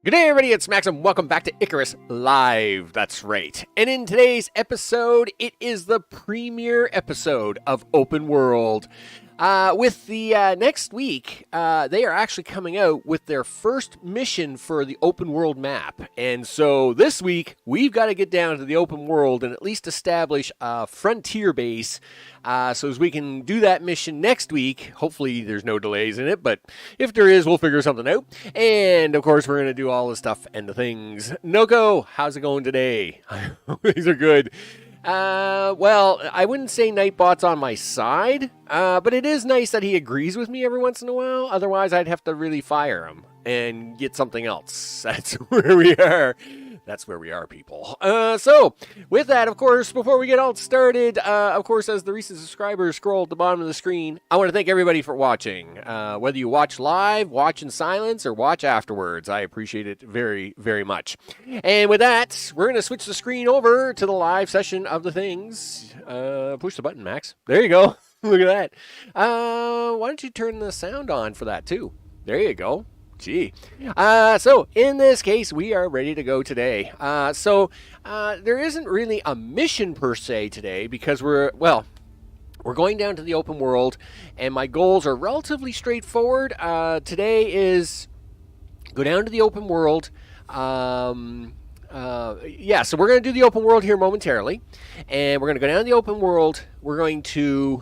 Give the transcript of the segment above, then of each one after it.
Good day, everybody. It's Max, and welcome back to Icarus Live. That's right. And in today's episode, it is the premiere episode of Open World. With the next week, they are actually coming out with their first mission for the open world map. And so this week, we've got to get down to the open world and at least establish a frontier base so as we can do that mission next week. Hopefully there's no delays in it, but if there is, we'll figure something out. And of course, we're going to do all the stuff and the things. Noko, how's it going today? These are good. Well, I wouldn't say Nightbot's on my side, but it is nice that he agrees with me every once in a while. Otherwise, I'd have to really fire him and get something else. That's where we are. That's where we are, people. So, with that, of course, before we get all started, of course, as the recent subscribers scroll at the bottom of the screen, I want to thank everybody for watching. Whether you watch live, watch in silence, or watch afterwards, I appreciate it very, very much. And with that, we're going to switch the screen over to the live session of the things. Push the button, Max. There you go. Look at that. Why don't you turn the sound on for that, too? There you go. Gee. So in this case, we are ready to go today. There isn't really a mission per se today because we're going down to the open world, and my goals are relatively straightforward. Today is go down to the open world. So we're going to do the open world here momentarily, and we're going to go down to the open world. We're going to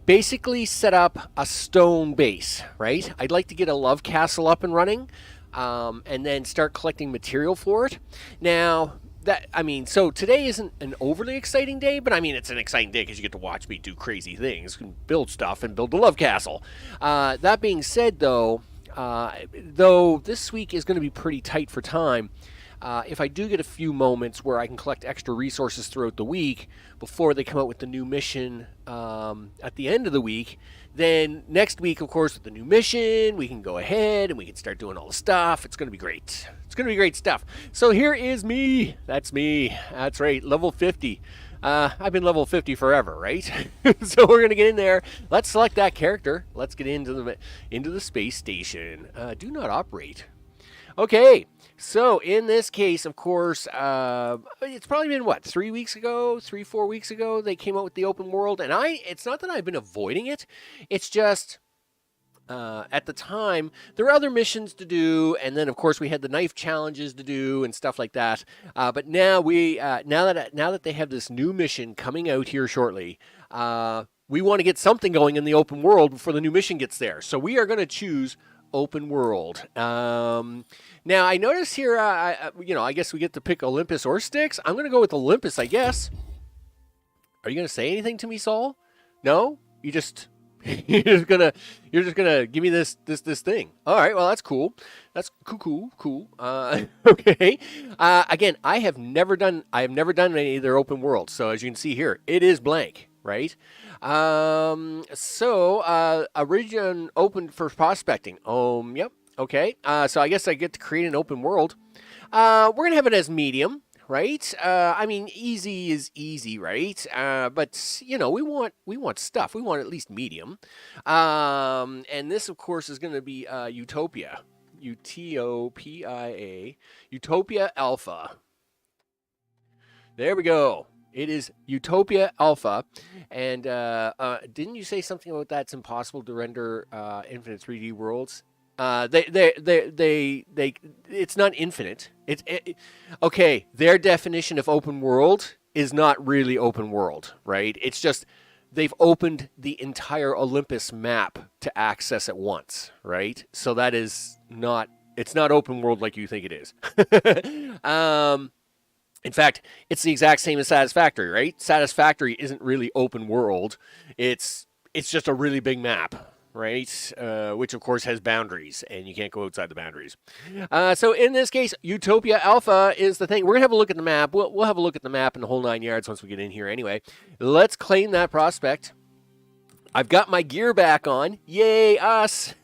basically set up a stone base, right? I'd like to get a love castle up and running, and then start collecting material for it. Now, so today isn't an overly exciting day, but it's an exciting day because you get to watch me do crazy things, build stuff, and build the love castle. That being said, though this week is going to be pretty tight for time, if I do get a few moments where I can collect extra resources throughout the week before they come out with the new mission at the end of the week, then next week, of course, with the new mission, we can go ahead and we can start doing all the stuff. It's going to be great. It's going to be great stuff. So here is me. That's me. That's right. Level 50. I've been level 50 forever, right? So we're going to get in there. Let's select that character. Let's get into the space station. Do not operate. Okay, so in this case, of course, it's probably been, 4 weeks ago, they came out with the open world, and it's not that I've been avoiding it, it's just, at the time, there were other missions to do, and then, of course, we had the knife challenges to do and stuff like that, but now now that they have this new mission coming out here shortly, we want to get something going in the open world before the new mission gets there, so we are going to choose open world. Now I notice here, I guess we get to pick Olympus or Styx. I'm going to go with Olympus, I guess. Are you going to say anything to me, Saul? No? You're just gonna give me this thing. All right. Well, that's cool. That's cool. Okay. Again, I have never done any of their open worlds. So as you can see here, it is blank, right? A region open for prospecting. Yep. Okay. So I guess I get to create an open world. We're going to have it as medium, right? Easy is easy, right? But we want stuff. We want at least medium. And this, of course, is going to be, Utopia. Utopia. Utopia Alpha. There we go. It is Utopia Alpha, and didn't you say something about that's impossible to render infinite 3D worlds? It's not infinite. Okay. Their definition of open world is not really open world, right? It's just they've opened the entire Olympus map to access at once, right? So that is not. It's not open world like you think it is. In fact, it's the exact same as Satisfactory, right? Satisfactory isn't really open world. It's just a really big map, right? Which, of course, has boundaries, and you can't go outside the boundaries. So in this case, Utopia Alpha is the thing. We're going to have a look at the map. We'll have a look at the map and the whole 9 yards once we get in here anyway. Let's claim that prospect. I've got my gear back on. Yay, us!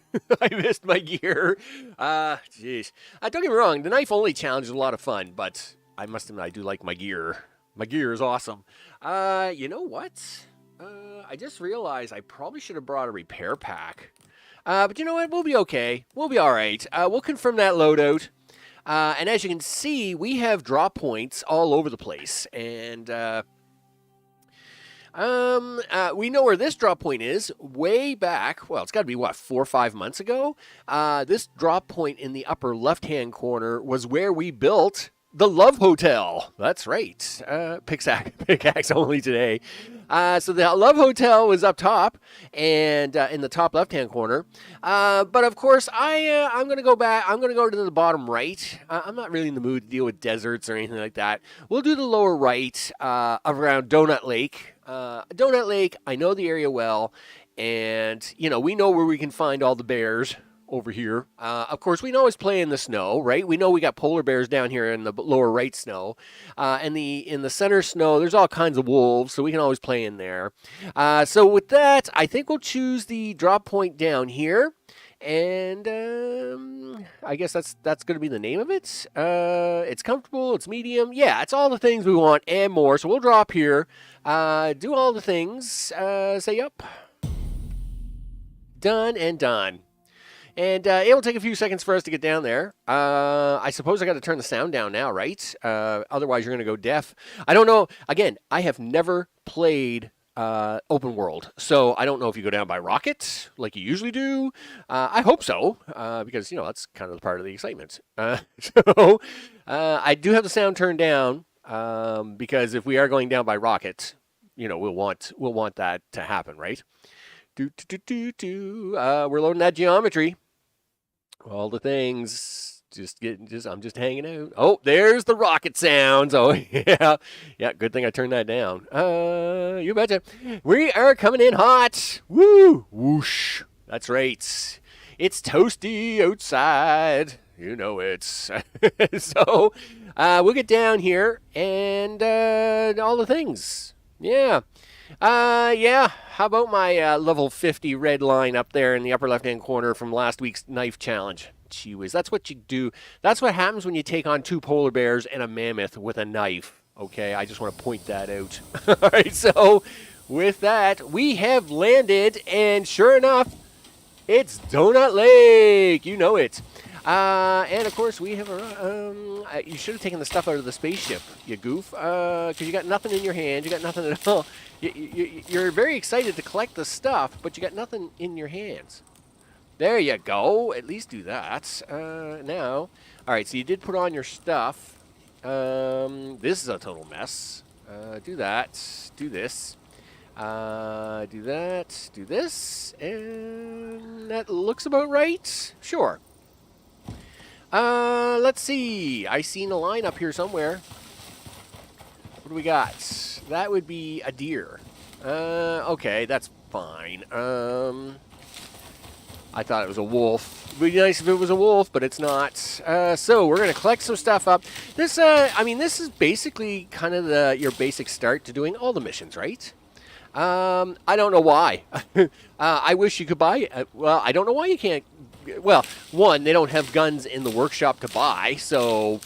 I missed my gear. Jeez. Don't get me wrong. The knife only challenge is a lot of fun, but I must admit, I do like my gear. My gear is awesome. You know what? I just realized I probably should have brought a repair pack. But you know what? We'll be okay. We'll be all right. We'll confirm that loadout. And as you can see, we have drop points all over the place. And we know where this drop point is. Way back, well, it's got to be, what, 4 or 5 months ago? This drop point in the upper left-hand corner was where we built the Love Hotel. That's right. Pickaxe only today. So the Love Hotel was up top and in the top left-hand corner. But of course, I'm going to go back. I'm going to go to the bottom right. I'm not really in the mood to deal with deserts or anything like that. We'll do the lower right around Donut Lake. Donut Lake, I know the area well. And, you know, we know where we can find all the bears over here. Of course, we can always play in the snow, right? We know we got polar bears down here in the lower right snow. And in the center snow, there's all kinds of wolves, so we can always play in there. So with that, I think we'll choose the drop point down here. And I guess that's going to be the name of it. It's comfortable, it's medium. Yeah, it's all the things we want and more. So we'll drop here, do all the things, say up. Done and done. And it will take a few seconds for us to get down there. I suppose I got to turn the sound down now, right? Otherwise, you're going to go deaf. I don't know. Again, I have never played open world, so I don't know if you go down by rocket like you usually do. I hope so, because, you know, that's kind of part of the excitement. So I do have the sound turned down because if we are going down by rocket, you know, we'll want that to happen, right? We're loading that geometry. All the things. I'm just hanging out. Oh, there's the rocket sounds. Oh, yeah. Yeah, good thing I turned that down. You betcha. We are coming in hot. Woo! Whoosh. That's right. It's toasty outside. You know it. So, we'll get down here and all the things. Yeah. Yeah. How about my level 50 red line up there in the upper left-hand corner from last week's knife challenge? Gee whiz, that's what you do. That's what happens when you take on 2 polar bears and a mammoth with a knife. Okay, I just want to point that out. All right, so with that, we have landed, and sure enough, it's Donut Lake. You know it. And of course, we have you should have taken the stuff out of the spaceship, you goof, because you got nothing in your hand. You got nothing at all. You're very excited to collect the stuff, but you got nothing in your hands. There you go. At least do that. Now, all right, so you did put on your stuff. This is a total mess. Do that. Do this. Do that. Do this. And that looks about right. Sure. Let's see. I seen a line up here somewhere. What do we got? That would be a deer. Okay, that's fine. I thought it was a wolf. It would be nice if it was a wolf, but it's not. So we're going to collect some stuff up. This, I mean, this is basically kind of your basic start to doing all the missions, right? I don't know why. I wish you could buy. Well, I don't know why you can't. Well, one, they don't have guns in the workshop to buy, so,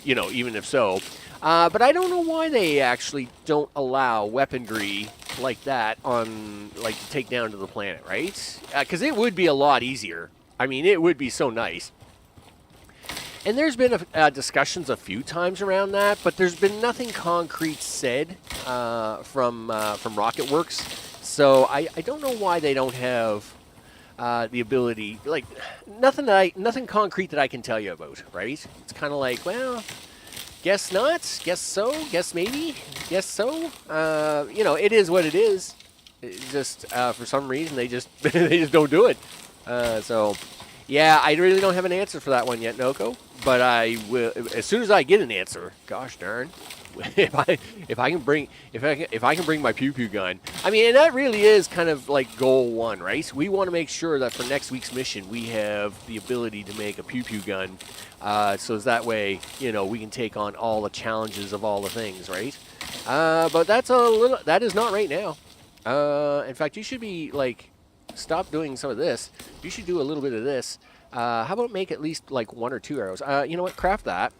you know, even if so. But I don't know why they actually don't allow weaponry like that on, like, to take down to the planet, right? Because it would be a lot easier. I mean, it would be so nice. And there's been discussions a few times around that, but there's been nothing concrete said from RocketWorks. So I don't know why they don't have the ability, like, nothing concrete that I can tell you about, right? It's kind of like, well, guess not, guess so, guess maybe, guess so. You know, it is what it is. It just for some reason they just don't do it. So yeah, I really don't have an answer for that one yet, Noko. But I will as soon as I get an answer. Gosh darn, if I can bring my pew pew gun. I mean, and that really is kind of like goal one, right? We want to make sure that for next week's mission we have the ability to make a pew pew gun, so that way, you know, we can take on all the challenges of all the things, right? But that is not right now. In fact, you should be like. Stop doing some of this. You should do a little bit of this. How about make at least like 1 or 2 arrows? You know what? Craft that.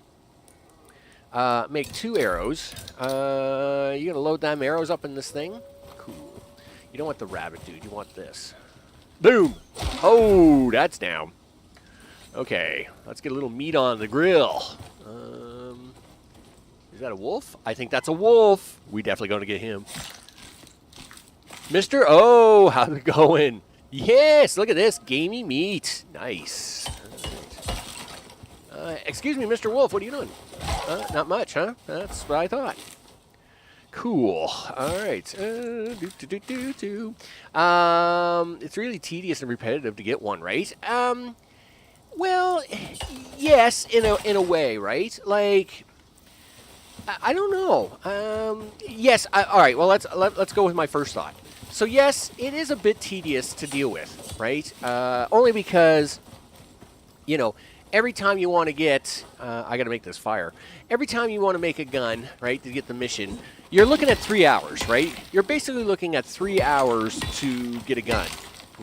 Make 2 arrows. You're going to load them arrows up in this thing? Cool. You don't want the rabbit, dude. You want this. Boom! Oh, that's down. Okay, let's get a little meat on the grill. Is that a wolf? I think that's a wolf. We definitely going to get him. Mister, oh, how's it going? Yes, look at this. Gamey meat. Nice. All right. Excuse me, Mr. Wolf, what are you doing? Not much, huh? That's what I thought. Cool. All right. It's really tedious and repetitive to get one, right? Well, yes, in a way, right? Like, I don't know. Yes. All right. Well, let's go with my first thought. So yes, it is a bit tedious to deal with, right? Only because, you know, every time you want to get, I got to make this fire. Every time you want to make a gun, right, to get the mission, you're looking at 3 hours, right? You're basically looking at 3 hours to get a gun,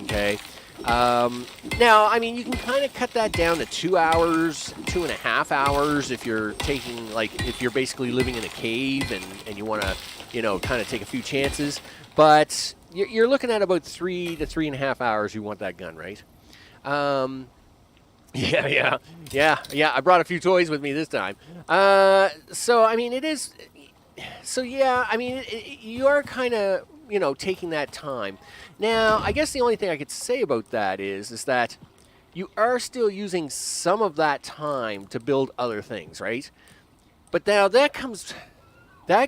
okay? Now, I mean, you can kind of cut that down to 2 hours, 2.5 hours if you're taking, like, if you're basically living in a cave and you want to, you know, kind of take a few chances. But you're looking at about 3 to 3.5 hours you want that gun, right? Yeah. I brought a few toys with me this time. So, I mean, it is... So, yeah, I mean, you are kind of, you know, taking that time. Now, I guess the only thing I could say about that is that you are still using some of that time to build other things, right? But now that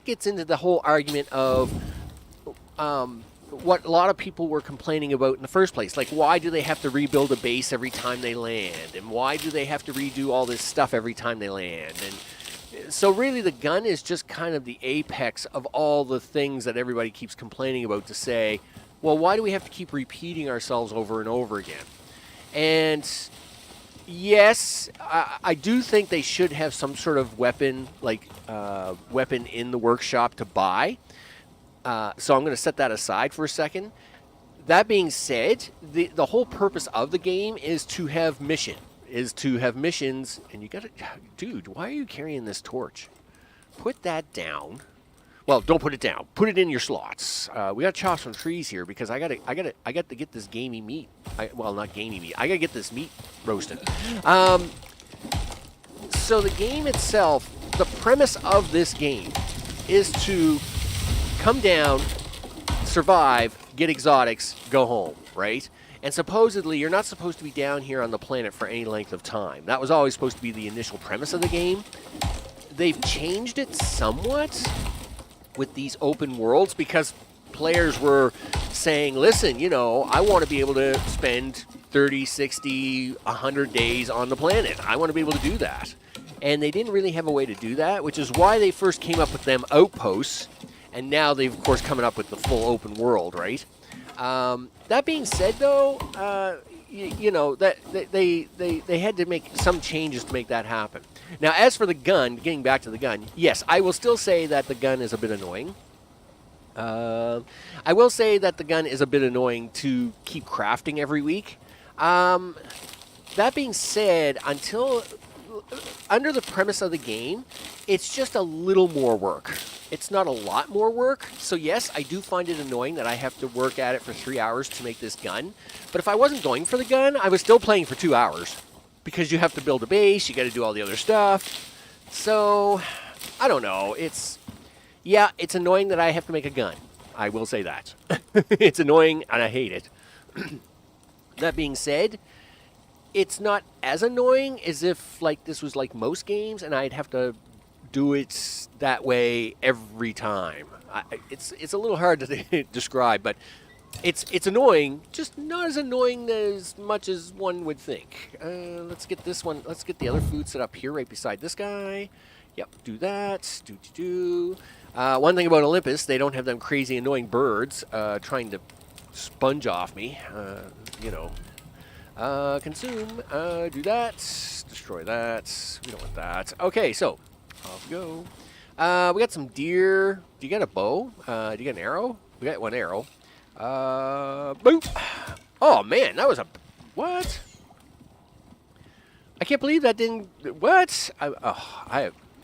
gets into the whole argument of what a lot of people were complaining about in the first place. Like, why do they have to rebuild a base every time they land? And why do they have to redo all this stuff every time they land? And so really the gun is just kind of the apex of all the things that everybody keeps complaining about to say, well, why do we have to keep repeating ourselves over and over again? And yes, I do think they should have some sort of weapon, like weapon in the workshop to buy. So I'm going to set that aside for a second. That being said, the whole purpose of the game is to have missions, and you got to, dude, why are you carrying this torch? Put that down. Well, don't put it down. Put it in your slots. We got to chop some trees here because I got to get this gamey meat. Well, not gamey meat. I got to get this meat roasted. So the game itself, the premise of this game is to come down, survive, get exotics, go home, right? And supposedly, you're not supposed to be down here on the planet for any length of time. That was always supposed to be the initial premise of the game. They've changed it somewhat with these open worlds because players were saying, listen, you know, I want to be able to spend 30, 60, 100 days on the planet. I want to be able to do that. And they didn't really have a way to do that, which is why they first came up with them outposts. And now they've, of course, coming up with the full open world, right? That being said, though, you know, that they had to make some changes to make that happen. Now, as for the gun, getting back to the gun, yes, I will still say that the gun is a bit annoying. I will say that the gun is a bit annoying to keep crafting every week. That being said, under the premise of the game, it's just a little more work. It's not a lot more work. So yes, I do find it annoying that I have to work at it for 3 hours to make this gun. But if I wasn't going for the gun, I was still playing for 2 hours. Because you have to build a base, you got to do all the other stuff. So, I don't know. It's annoying that I have to make a gun. I will say that. It's annoying and I hate it. That being said, it's not as annoying as if like this was like most games and I'd have to do it that way every time. It's a little hard to describe, but it's annoying, just not as annoying as much as one would think. Let's get this one. Let's get the other food set up here right beside this guy. Yep, do that. One thing about Olympus, they don't have them crazy annoying birds trying to sponge off me. You know. Consume, do that, destroy that, we don't want that. Okay, so, off we go. We got some deer. Do you got a bow? Do you got an arrow? We got one arrow. Boop. Oh, man, that was a, what? I can't believe that didn't, what?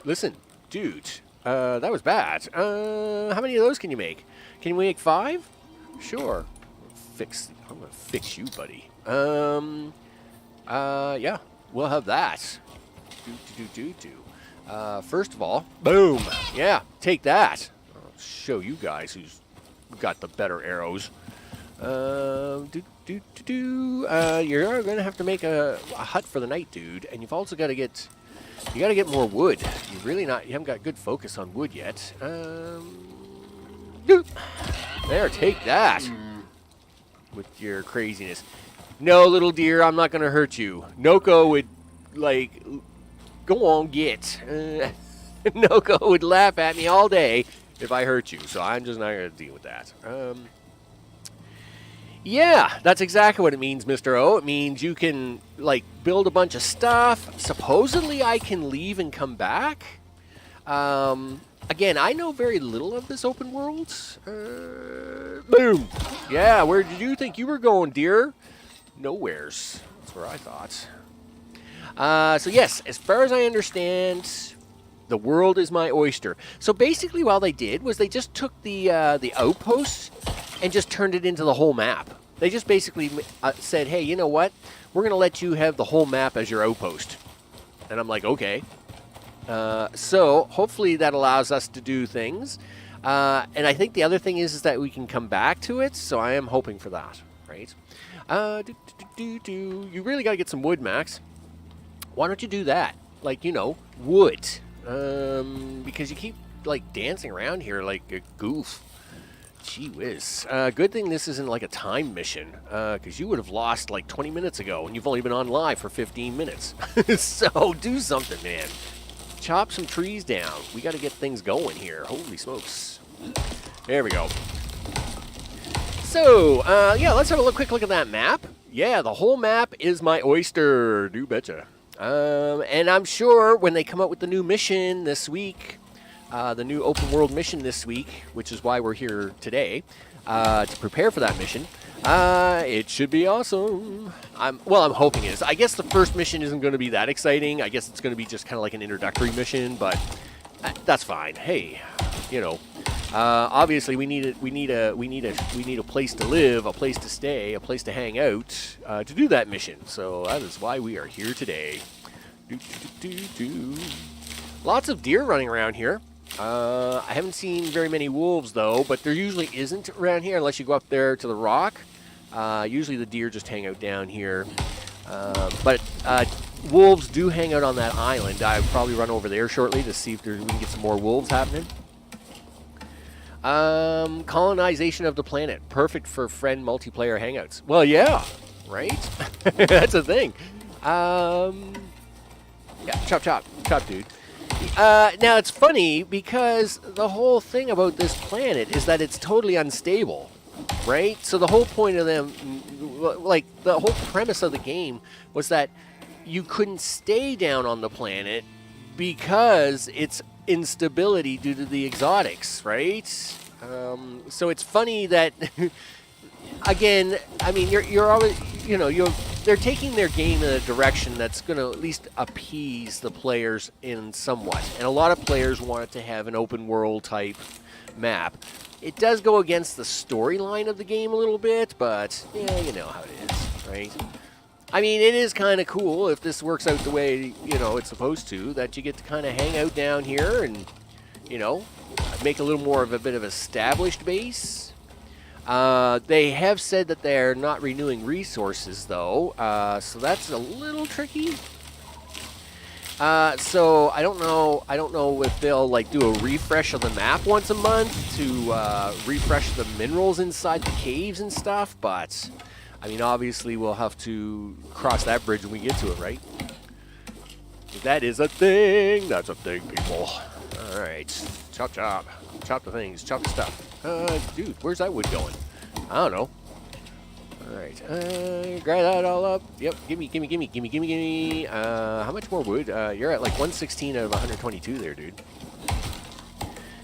Listen, dude, that was bad. How many of those can you make? Can we make 5? Sure. I'm gonna fix you, buddy. Yeah, we'll have that. First of all, boom. Yeah, take that. I'll show you guys who's got the better arrows. You're gonna have to make a hut for the night, dude, and you've also got to get. You got to get more wood. You haven't got good focus on wood yet. There, take that. With your craziness. No, little deer, I'm not going to hurt you. Noko would, like, go on, get. Noko would laugh at me all day if I hurt you, so I'm just not going to deal with that. Yeah, that's exactly what it means, Mr. O. It means you can, like, build a bunch of stuff. Supposedly I can leave and come back. Again, I know very little of this open world. Boom. Yeah, where did you think you were going, dear? Nowheres. That's where I thought. So yes, as far as I understand, the world is my oyster. So basically what they did was they just took the outposts and just turned it into the whole map. They just basically said, hey, you know what? We're going to let you have the whole map as your outpost. And I'm like, okay. So hopefully that allows us to do things. And I think the other thing is that we can come back to it. So I am hoping for that, right? You really got to get some wood, Max. Why don't you do that? Like, you know, wood. Because you keep, like, dancing around here like a goof. Gee whiz. Good thing this isn't like a time mission, because you would have lost like 20 minutes ago, and you've only been on live for 15 minutes. So do something, man. Chop some trees down. We got to get things going here. Holy smokes. There we go. So, yeah, let's have a quick look at that map. Yeah, the whole map is my oyster. Do betcha. And I'm sure when they come out with the new mission this week, the new open world mission this week, which is why we're here today, to prepare for that mission. It should be awesome. I'm hoping it is. I guess the first mission isn't going to be that exciting. I guess it's going to be just kind of like an introductory mission, but that's fine. Hey, you know, obviously we need a place to live, a place to stay, a place to hang out, to do that mission. So that is why we are here today. Lots of deer running around here. I haven't seen very many wolves, though, but there usually isn't around here unless you go up there to the rock. Usually the deer just hang out down here. But wolves do hang out on that island. I'll probably run over there shortly to see if we can get some more wolves happening. Colonization of the planet. Perfect for friend multiplayer hangouts. Well, yeah, right? That's a thing. Yeah, chop, dude. Now, it's funny because the whole thing about this planet is that it's totally unstable, right? So the whole point of them, like, the whole premise of the game was that you couldn't stay down on the planet because it's instability due to the exotics, right? So it's funny that... Again, I mean, you're always, you know, they're taking their game in a direction that's going to at least appease the players in somewhat. And a lot of players want it to have an open world type map. It does go against the storyline of the game a little bit, but yeah, you know how it is, right? I mean, it is kind of cool if this works out the way, you know, it's supposed to, that you get to kind of hang out down here and, you know, make a little more of a bit of established base. They have said that they're not renewing resources, though, so that's a little tricky. So I don't know if they'll like do a refresh of the map once a month to refresh the minerals inside the caves and stuff. But I mean, obviously, we'll have to cross that bridge when we get to it, right? That is a thing. That's a thing, people. All right, chop the things, chop the stuff. Dude, where's that wood going? I don't know. All right, grind that all up. Yep, gimme. How much more wood? You're at like 116 out of 122 there, dude.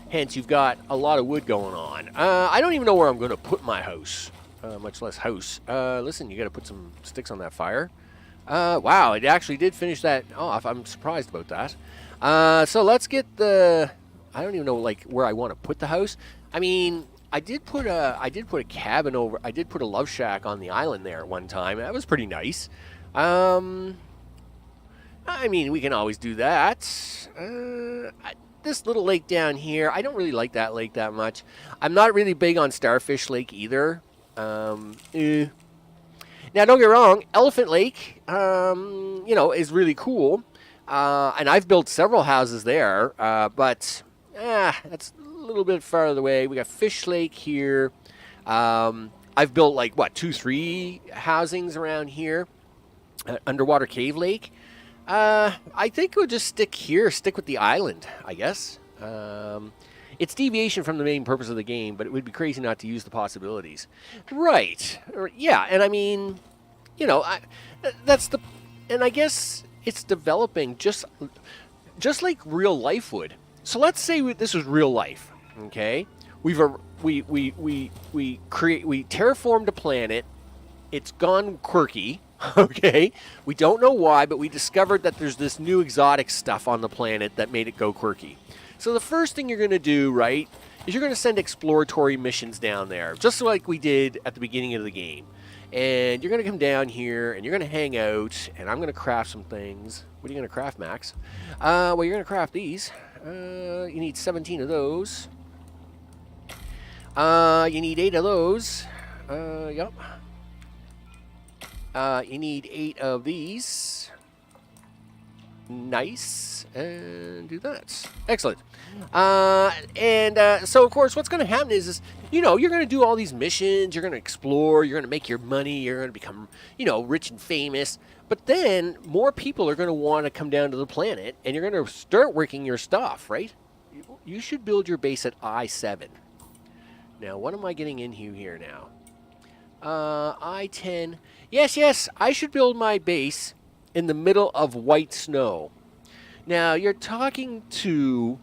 Hence, you've got a lot of wood going on. I don't even know where I'm going to put my house, much less house. Listen, you got to put some sticks on that fire. Wow, it actually did finish that off. I'm surprised about that. So let's get the... I don't even know like where I want to put the house. I mean, I did put a cabin over. I did put a love shack on the island there at one time. That was pretty nice. I mean, we can always do that. This little lake down here, I don't really like that lake that much. I'm not really big on Starfish Lake either. Now, don't get me wrong, Elephant Lake, is really cool. And I've built several houses there, but that's a little bit farther away. We got Fish Lake here. I've built like, 2-3 housings around here. Underwater Cave Lake. I think we'll just stick with the island, I guess. It's deviation from the main purpose of the game, but it would be crazy not to use the possibilities. Right. Yeah, and I mean, and I guess it's developing just like real life would. So let's say this was real life, okay? We terraformed a planet. It's gone quirky. Okay, we don't know why, but we discovered that there's this new exotic stuff on the planet that made it go quirky. So the first thing you're going to do, right, is you're going to send exploratory missions down there, just like we did at the beginning of the game. And you're going to come down here, and you're going to hang out, and I'm going to craft some things. What are you going to craft, Max? Well, you're going to craft these. You need 17 of those. You need 8 of those. Yep. You need 8 of these. Nice. And do that. Excellent. So, of course, what's going to happen is, you're going to do all these missions. You're going to explore. You're going to make your money. You're going to become, rich and famous. But then more people are going to want to come down to the planet, and you're going to start working your stuff, right? You should build your base at I-7. Now, what am I getting into here now? I-10. Yes, I should build my base in the middle of white snow. Now, you're talking to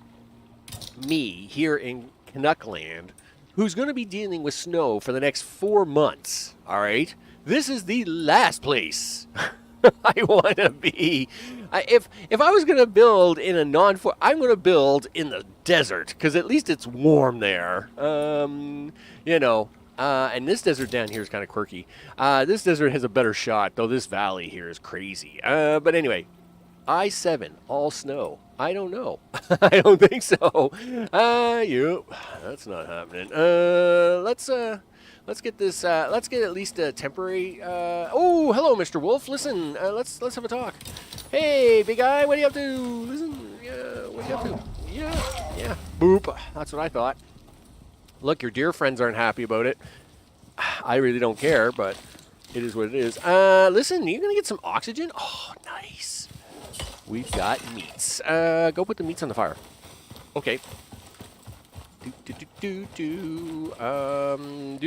me here in Canuckland, who's going to be dealing with snow for the next 4 months, all right? This is the last place I want to be. If I was going to build in a I'm going to build in the desert, because at least it's warm there. And this desert down here is kind of quirky. This desert has a better shot, though this valley here is crazy. But anyway, I-7, all snow. I don't know. I don't think so. That's not happening. Let's get this. Let's get at least a temporary. Oh, hello, Mr. Wolf. Listen, let's have a talk. Hey, big guy, what are you up to? Listen, what are you up to? Yeah. Boop. That's what I thought. Look, your dear friends aren't happy about it. I really don't care, but it is what it is. Listen, you're going to get some oxygen? Oh, nice. We've got meats. Go put the meats on the fire. Okay. Do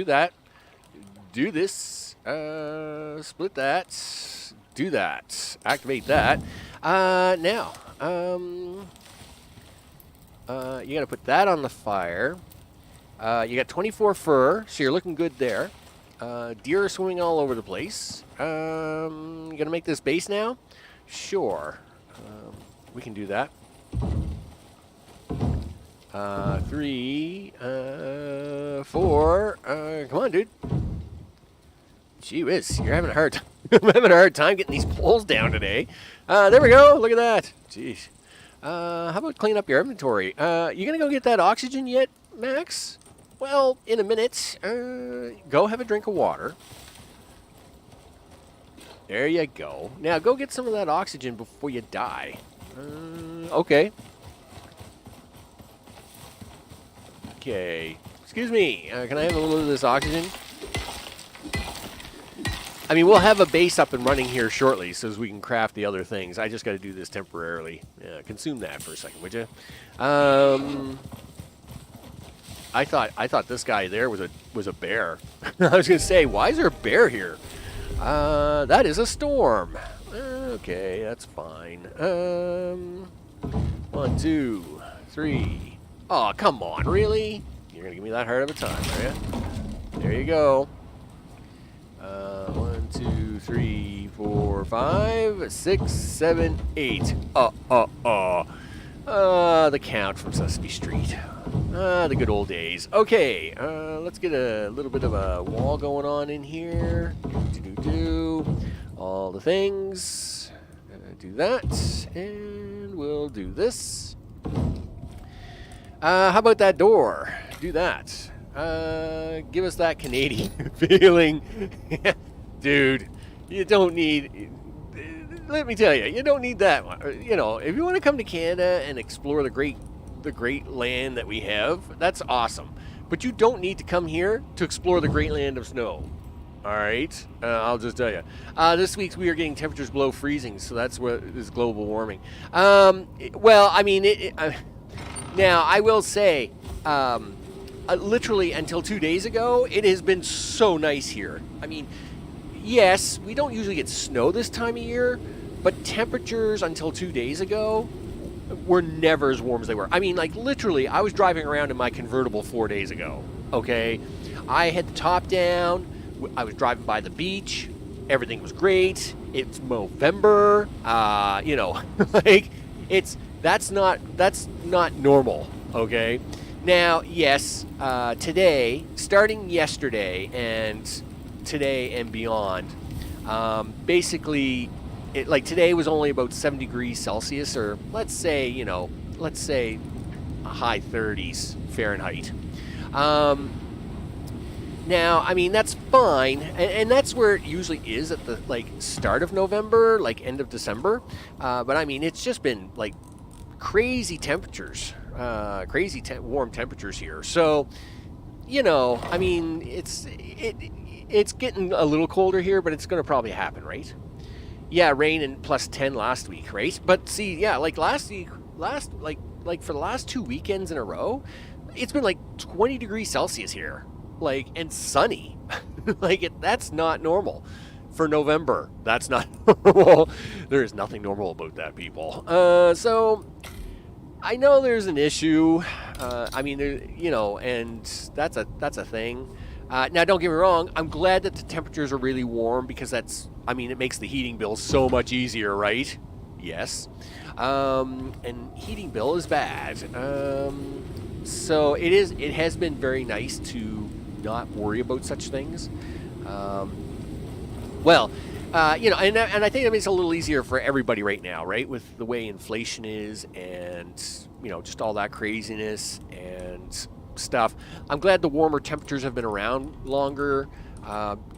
that. Do this. Split that. Do that. Activate that. Now, you got to put that on the fire. You got 24 fur, so you're looking good there. Deer are swimming all over the place. You gonna make this base now? Sure. We can do that. 3, 4. Come on, dude. Gee whiz, you're having a hard time. I'm having a hard time getting these poles down today. There we go. Look at that. Jeez. How about clean up your inventory? You gonna go get that oxygen yet, Max? Well, in a minute. Go have a drink of water. There you go. Now, go get some of that oxygen before you die. Okay. Okay. Excuse me. Can I have a little of this oxygen? I mean, we'll have a base up and running here shortly so as we can craft the other things. I just got to do this temporarily. Consume that for a second, would you? I thought this guy there was a bear. I was going to say, why is there a bear here? That is a storm. Okay, that's fine. 1, 2, 3. Oh, come on, really? You're going to give me that hard of a time, are you? There you go. 1, 2, 3, 4, 5, 6, 7, 8. The Count from Sesame Street. The good old days. Okay, let's get a little bit of a wall going on in here. All the things. Do that, and we'll do this. How about that door? Do that. Give us that Canadian feeling. Dude, you don't need... Let me tell you, you don't need that one. You know, if you want to come to Canada and explore the great land that we have, that's awesome. But you don't need to come here to explore the great land of snow. All right, I'll just tell you. This week we are getting temperatures below freezing, so that's what is global warming. Well, I mean, now I will say, literally until 2 days ago, it has been so nice here. I mean, yes, we don't usually get snow this time of year, but temperatures until 2 days ago were never as warm as they were. I mean, like, literally, I was driving around in my convertible 4 days ago, okay? I had the top down. I was driving by the beach. Everything was great. It's Movember. You know, like, that's not normal, okay? Now, yes, today, starting yesterday and today and beyond, basically, like today was only about 7 degrees Celsius, or let's say a high 30s Fahrenheit. Now, I mean, that's fine, and that's where it usually is at the, like, start of November, like, end of December. But, I mean, it's just been, like, crazy temperatures, warm temperatures here. So, you know, I mean, it's getting a little colder here, but it's going to probably happen, right? Yeah, rain and plus 10 last week, right? But, see, yeah, like, last for the last 2 weekends in a row, it's been, like, 20 degrees Celsius here. Like, and sunny. Like, that's not normal for November. That's not normal. There is nothing normal about that, people. So I know there's an issue. I mean, you know, and that's a thing. Now, don't get me wrong. I'm glad that the temperatures are really warm, because I mean, it makes the heating bill so much easier, right? Yes. And heating bill is bad. So it has been very nice to not worry about such things. Well, you know, and I think that makes it a little easier for everybody right now, right? With the way inflation is, and, you know, just all that craziness and stuff. I'm glad the warmer temperatures have been around longer,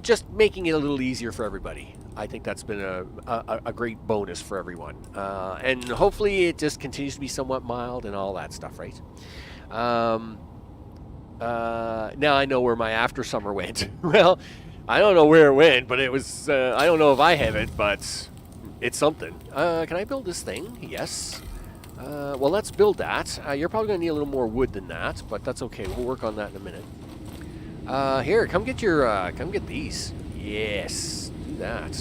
just making it a little easier for everybody. I think that's been a great bonus for everyone. And hopefully it just continues to be somewhat mild and all that stuff, right? Now I know where my after summer went. Well, I don't know where it went, but it was, I don't know if I have it, but it's something. Can I build this thing? Yes. Well, let's build that. You're probably going to need a little more wood than that, but that's okay. We'll work on that in a minute. Here, come get these. Yes, do that.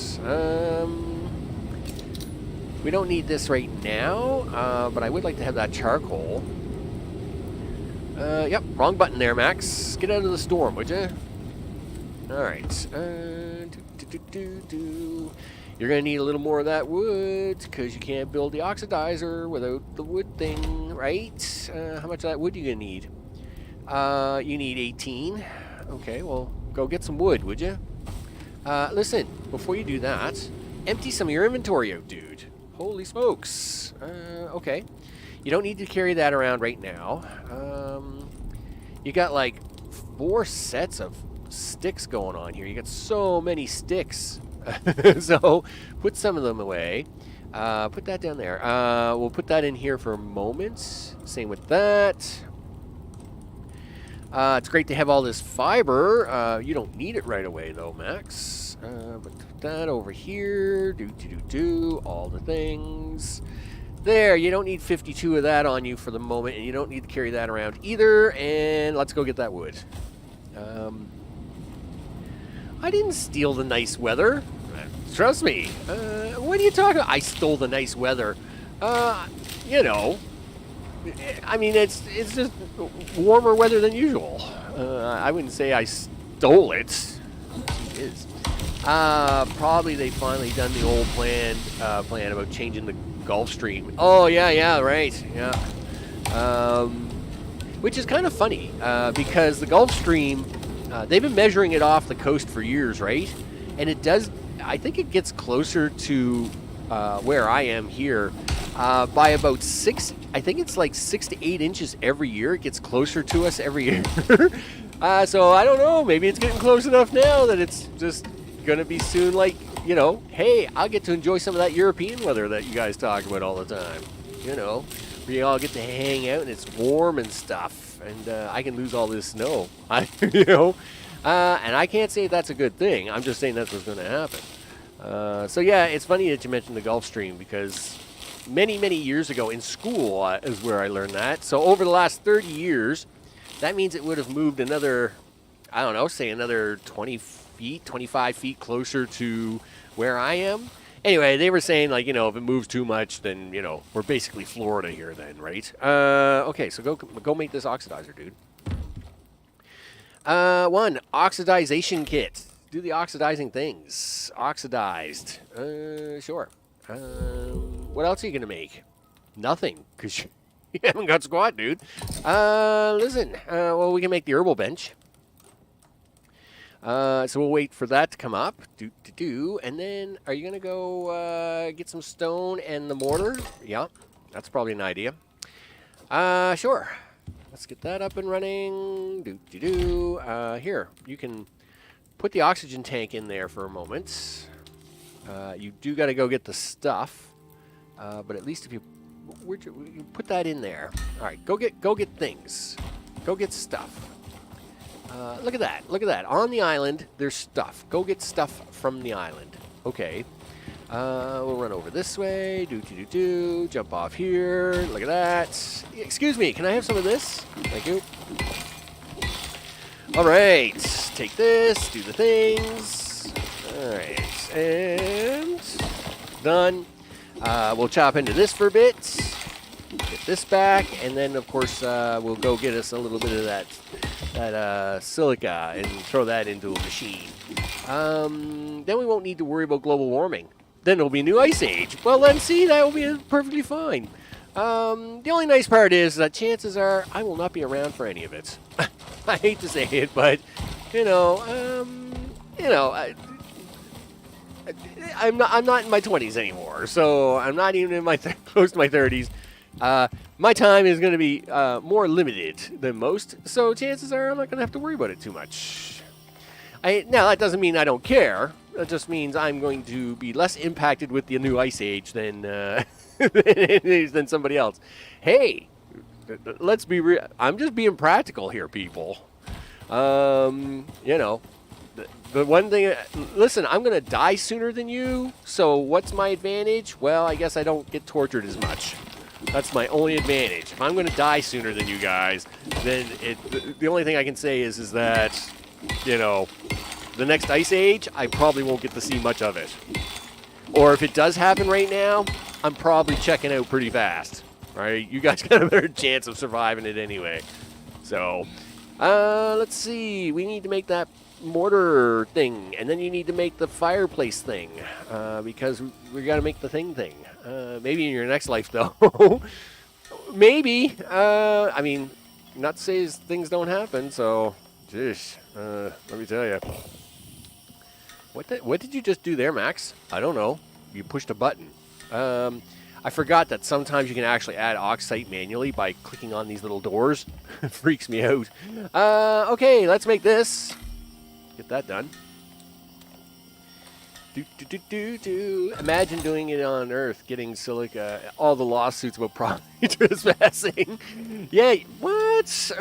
We don't need this right now, but I would like to have that charcoal. Yep, wrong button there, Max. Get out of the storm, would you? Alright. You're going to need a little more of that wood, because you can't build the oxidizer without the wood thing, right? How much of that wood are you going to need? You need 18. Okay, well, go get some wood, would you? Listen, before you do that, empty some of your inventory out, dude. Holy smokes. Okay. You don't need to carry that around right now. You got like 4 sets of sticks going on here. You got so many sticks. So put some of them away. Put that down there. We'll put that in here for a moment. Same with that. It's great to have all this fiber. You don't need it right away though, Max. But put that over here. All the things. There, you don't need 52 of that on you for the moment, and you don't need to carry that around either. And let's go get that wood. I didn't steal the nice weather. Trust me. What are you talking about? I stole the nice weather. You know, I mean, it's just warmer weather than usual. I wouldn't say I stole it. It is. Probably they finally done the old plan about changing the Gulf Stream. Oh, yeah, right. Yeah. which is kind of funny because the Gulf Stream, they've been measuring it off the coast for years, right? And it does, I think it gets closer to where I am here by about 6, I think it's like 6 to 8 inches every year. It gets closer to us every year. So I don't know, maybe it's getting close enough now that it's just going to be soon like, you know, hey, I'll get to enjoy some of that European weather that you guys talk about all the time. You know, we all get to hang out and it's warm and stuff, and I can lose all this snow. You know, and I can't say that's a good thing. I'm just saying that's what's going to happen. So yeah, it's funny that you mentioned the Gulf Stream because many, many years ago in school is where I learned that. So over the last 30 years, that means it would have moved another, I don't know, say another 20 feet, 25 feet closer to where I am. Anyway, they were saying, like, you know, if it moves too much, then, you know, we're basically Florida here then, right? Okay, so go make this oxidizer, dude. 1, oxidization kit. Do the oxidizing things. Oxidized. Sure. What else are you going to make? Nothing, because you haven't got squat, dude. Listen, well, we can make the herbal bench. So we'll wait for that to come up. And then, are you going to go get some stone and the mortar? Yeah, that's probably an idea. Sure. Let's get that up and running. Here, you can put the oxygen tank in there for a moment. You do got to go get the stuff. But at least if you put that in there. All right, go get things. Go get stuff. Look at that. Look at that. On the island, there's stuff. Go get stuff from the island. Okay. We'll run over this way. Jump off here. Look at that. Excuse me. Can I have some of this? Thank you. All right. Take this. Do the things. All right. And done. We'll chop into this for a bit. Get this back. And then, of course, we'll go get us a little bit of that silica and throw that into a machine. Then we won't need to worry about global warming. Then it'll be a new ice age. Well, then, see, that will be perfectly fine. The only nice part is that chances are I will not be around for any of it. I hate to say it, but, I'm not in my 20s anymore, so I'm not even in my close to my 30s. My time is going to be more limited than most, so chances are I'm not going to have to worry about it too much. Now, that doesn't mean I don't care. That just means I'm going to be less impacted with the new ice age than than somebody else. Hey, let's be real. I'm just being practical here, people. The one thing, listen, I'm going to die sooner than you, so what's my advantage? Well, I guess I don't get tortured as much. That's my only advantage. If I'm going to die sooner than you guys, then the only thing I can say is that, the next ice age, I probably won't get to see much of it. Or if it does happen right now, I'm probably checking out pretty fast. Right? You guys got a better chance of surviving it anyway. So, let's see. We need to make that mortar thing, and then you need to make the fireplace thing, because we got to make the thing. Maybe in your next life, though. Maybe. I mean, not to say things don't happen. So, jeez, let me tell you. What did you just do there, Max? I don't know. You pushed a button. I forgot that sometimes you can actually add oxide manually by clicking on these little doors. It freaks me out. Okay, let's make this. Get that done. Imagine doing it on Earth, getting silica, all the lawsuits about property trespassing. Yeah, what?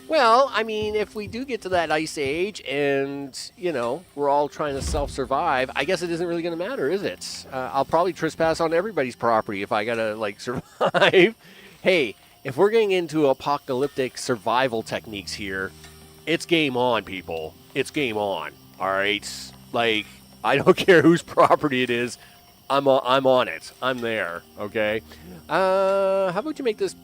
Well, I mean, if we do get to that ice age and, we're all trying to self-survive, I guess it isn't really going to matter, is it? I'll probably trespass on everybody's property if I got to, survive. Hey, if we're getting into apocalyptic survival techniques here, it's game on, people. It's game on, all right? I don't care whose property it is. I'm on it. I'm there, okay? How about you make this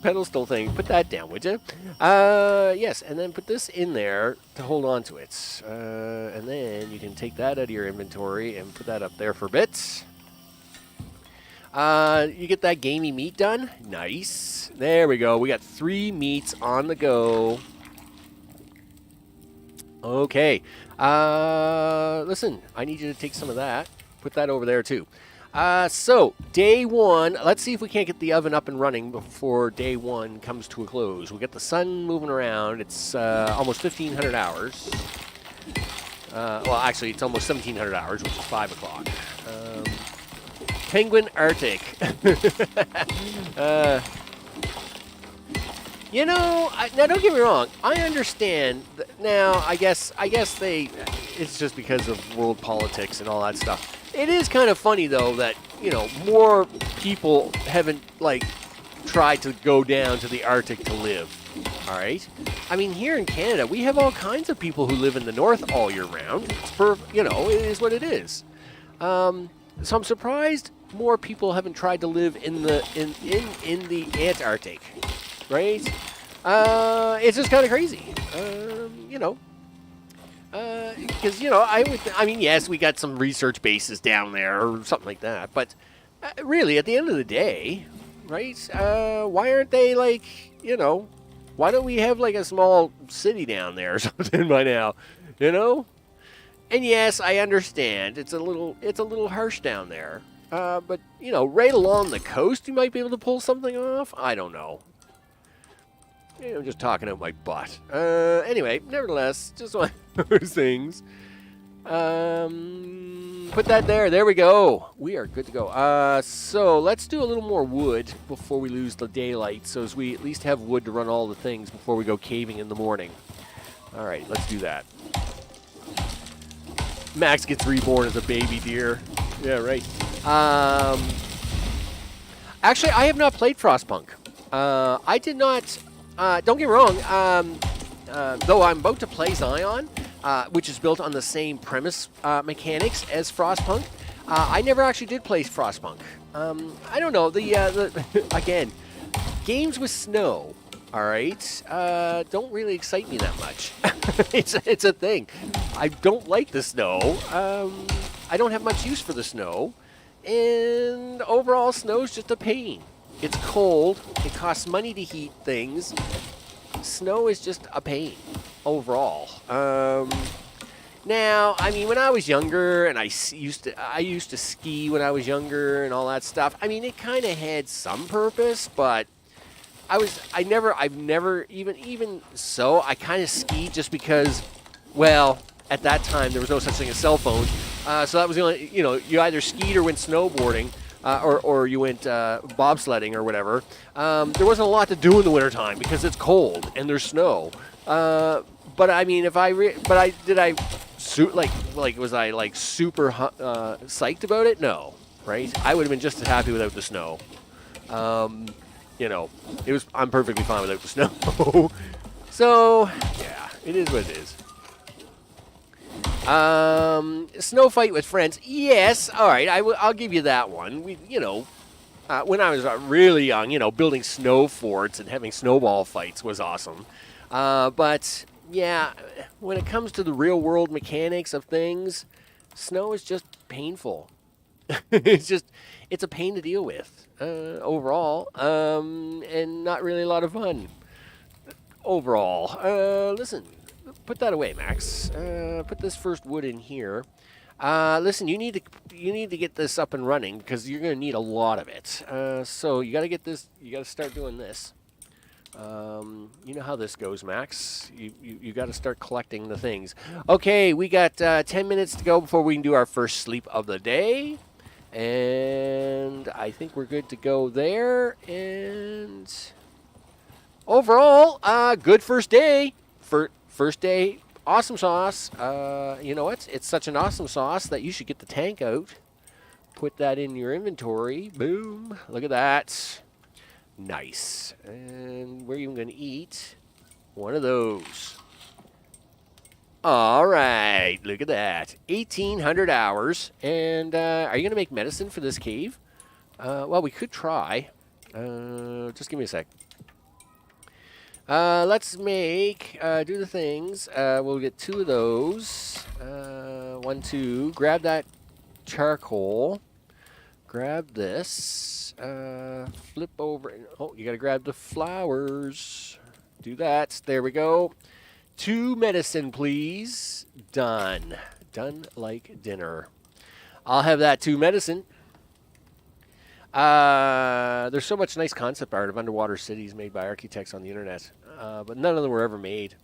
pedestal thing? Put that down, would you? Yes, and then put this in there to hold on to it. And then you can take that out of your inventory and put that up there for bits. You get that gamey meat done? Nice. There we go. We got 3 meats on the go. Okay. Listen, I need you to take some of that. Put that over there, too. So, day 1. Let's see if we can't get the oven up and running before day 1 comes to a close. We got the sun moving around. It's almost 1,500 hours. Well, actually, it's almost 1,700 hours, which is 5 o'clock. Penguin Arctic. You know, now don't get me wrong. I understand. Now, I guess it's just because of world politics and all that stuff. It is kind of funny though that more people haven't tried to go down to the Arctic to live. All right. I mean, here in Canada, we have all kinds of people who live in the north all year round. It's it is what it is. So I'm surprised more people haven't tried to live in the Antarctic, right? It's just kind of crazy, because I mean, yes, we got some research bases down there or something like that, but really, at the end of the day, right? Why aren't they why don't we have a small city down there or something by now, And yes, I understand it's a little harsh down there. But right along the coast, you might be able to pull something off. I don't know. I'm just talking out my butt. Anyway, nevertheless, just one of those things. Put that there. There we go. We are good to go. So let's do a little more wood before we lose the daylight, so as we at least have wood to run all the things before we go caving in the morning. All right, let's do that. Max gets reborn as a baby deer. Yeah, right. Actually, I have not played Frostpunk. I did not. Don't get me wrong. Though I'm about to play Zion, which is built on the same premise mechanics as Frostpunk, I never actually did play Frostpunk. I don't know. Again, games with snow. All right, don't really excite me that much. It's a thing. I don't like the snow. I don't have much use for the snow, and overall, snow's just a pain. It's cold. It costs money to heat things. Snow is just a pain overall. Now, I mean, when I was younger, and I used to ski when I was younger and all that stuff. I mean, it kind of had some purpose, but I've never even so, I kind of skied just because, well, at that time there was no such thing as cell phones, so that was the only, you either skied or went snowboarding, or you went bobsledding or whatever. There wasn't a lot to do in the wintertime because it's cold and there's snow. But I mean, was I super psyched about it? No, right? I would have been just as happy without the snow. I'm perfectly fine without the snow. So, yeah, it is what it is. Snow fight with friends. Yes, all right, I'll give you that one. When I was really young, building snow forts and having snowball fights was awesome. But, yeah, when it comes to the real world mechanics of things, snow is just painful. It's a pain to deal with overall, and not really a lot of fun overall. Listen, put that away, Max. Put this first wood in here. Listen, you need to get this up and running because you're going to need a lot of it. So you got to get this. You got to start doing this. You know how this goes, Max. You got to start collecting the things. Okay, we got 10 minutes to go before we can do our first sleep of the day. And I think we're good to go there. And overall, good first day. First day, awesome sauce. You know what? It's such an awesome sauce that you should get the tank out. Put that in your inventory. Boom. Look at that. Nice. And we're even going to eat one of those. All right. Look at that. 1,800 hours. And are you going to make medicine for this cave? Well, we could try. Just give me a sec. Let's make, do the things. We'll get 2 of those. 1, 2. Grab that charcoal. grab this. Flip over. Oh, you got to grab the flowers. Do that. There we go. 2 medicine, please. Done. Done like dinner. I'll have that 2 medicine. There's so much nice concept art of underwater cities made by architects on the internet, but none of them were ever made.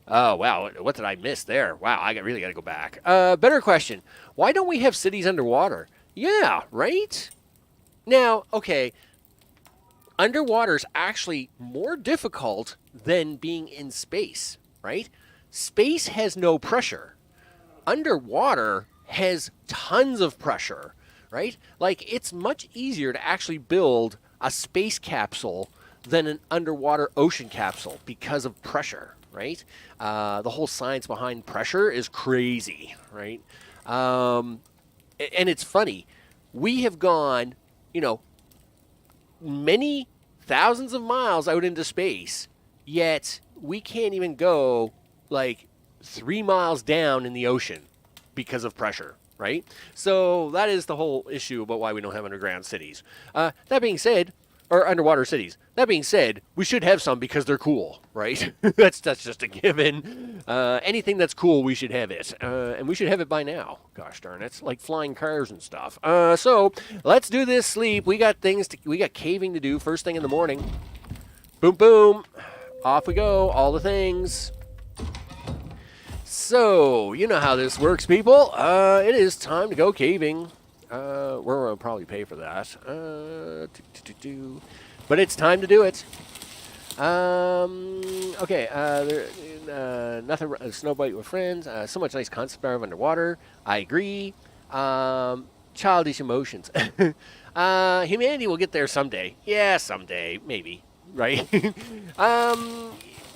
Oh, wow. What did I miss there? Wow, I really got to go back. Better question. Why don't we have cities underwater? Yeah, right? Now, okay, underwater's actually more difficult than being in space, right? Space has no pressure. Underwater has tons of pressure, right? Like, it's much easier to actually build a space capsule than an underwater ocean capsule because of pressure, right? The whole science behind pressure is crazy, right? And it's funny. We have gone, many thousands of miles out into space, yet we can't even go like 3 miles down in the ocean because of pressure, right? So that is the whole issue about why we don't have underground cities. That being said, or underwater cities. That being said, we should have some because they're cool, right? that's just a given. Anything that's cool, we should have it, and we should have it by now. Gosh darn it, like flying cars and stuff. So let's do this sleep. We got caving to do first thing in the morning. Boom, boom, off we go. All the things. So you know how this works, people. It is time to go caving. We're going to probably pay for that. But it's time to do it. Okay. Nothing. Snowbite with friends. So much nice concept art of underwater. I agree. Childish emotions. Humanity will get there someday. Yeah, someday. Maybe. Right?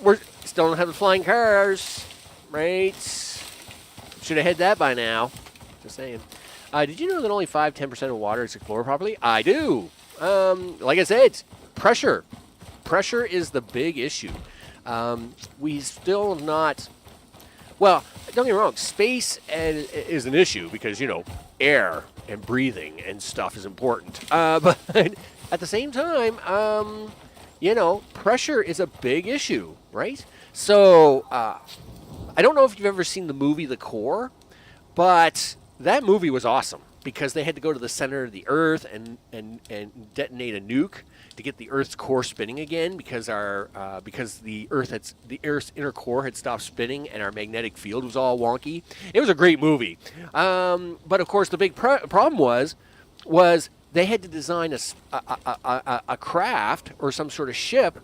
We're still don't have the flying cars. Right? Should have had that by now. Just saying. Did you know that only 5-10% of water is explored properly? I do. Like I said, pressure. Pressure is the big issue. We still not... Well, don't get me wrong. Space is an issue because, air and breathing and stuff is important. But at the same time, pressure is a big issue, right? So, I don't know if you've ever seen the movie The Core, but... that movie was awesome because they had to go to the center of the Earth and detonate a nuke to get the Earth's core spinning again because the Earth's inner core had stopped spinning and our magnetic field was all wonky. It was a great movie, but of course the big problem was they had to design a craft or some sort of ship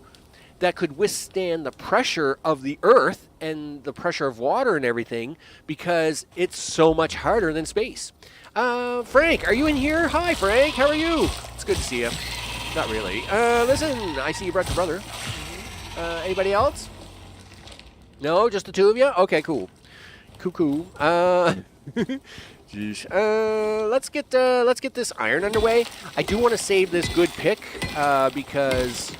that could withstand the pressure of the Earth and the pressure of water and everything because it's so much harder than space. Frank, are you in here? Hi, Frank. How are you? It's good to see you. Not really. Listen, I see you brought your brother. Anybody else? No, just the two of you? Okay, cool. Cool. Jeez. Let's get this iron underway. I do want to save this good pick because...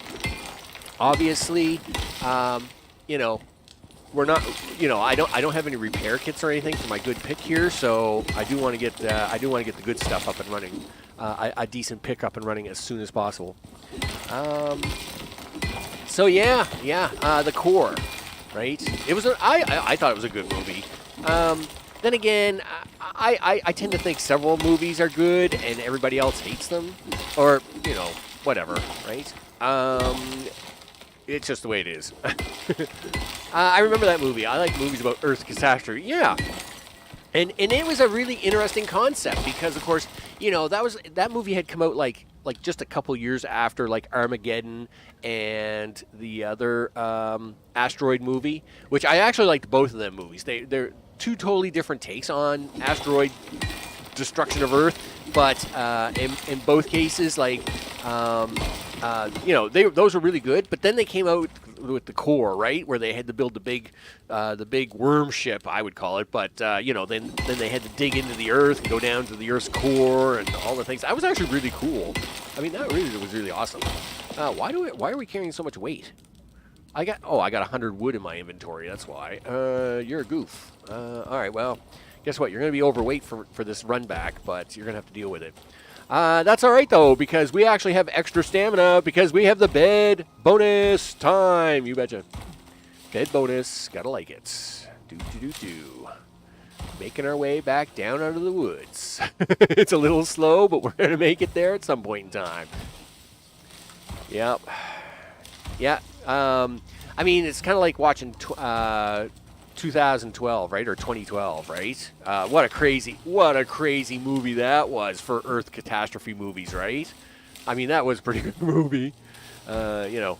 obviously, we're not. I don't have any repair kits or anything for my good pick here, so I do want to get the good stuff up and running, a decent pick up and running as soon as possible. So yeah, The Core, right? It was. I thought it was a good movie. Then again, I tend to think several movies are good and everybody else hates them, or whatever, right? It's just the way it is. I remember that movie. I like movies about Earth catastrophe. Yeah. And it was a really interesting concept because, of course, that movie had come out like just a couple years after like Armageddon and the other asteroid movie, which I actually liked both of them movies. They're two totally different takes on asteroid destruction of Earth, but in both cases, those were really good. But then they came out with The Core, right, where they had to build the big worm ship, I would call it. But then they had to dig into the Earth and go down to the Earth's core and all the things. That was actually really cool. I mean, that really was really awesome. Why are we carrying so much weight? I got 100 wood in my inventory. That's why. You're a goof. All right, well. Guess what? You're going to be overweight for this run back, but you're going to have to deal with it. That's all right, though, because we actually have extra stamina because we have the bed bonus time. You betcha. Bed bonus. Gotta like it. Do. Making our way back down out of the woods. It's a little slow, but we're going to make it there at some point in time. Yep. Yeah. I mean, it's kind of like watching 2012, right? Or 2012, right? What a crazy movie that was for Earth catastrophe movies, right? I mean, that was a pretty good movie. You know.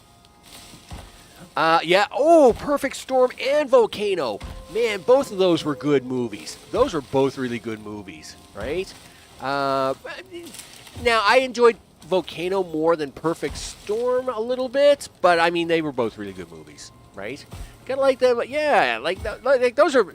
Yeah. Oh, Perfect Storm and Volcano. Man, both of those were good movies. Those were both really good movies, right? Now, I enjoyed Volcano more than Perfect Storm a little bit, but I mean, they were both really good movies, right? Kind of like them, yeah. Like those are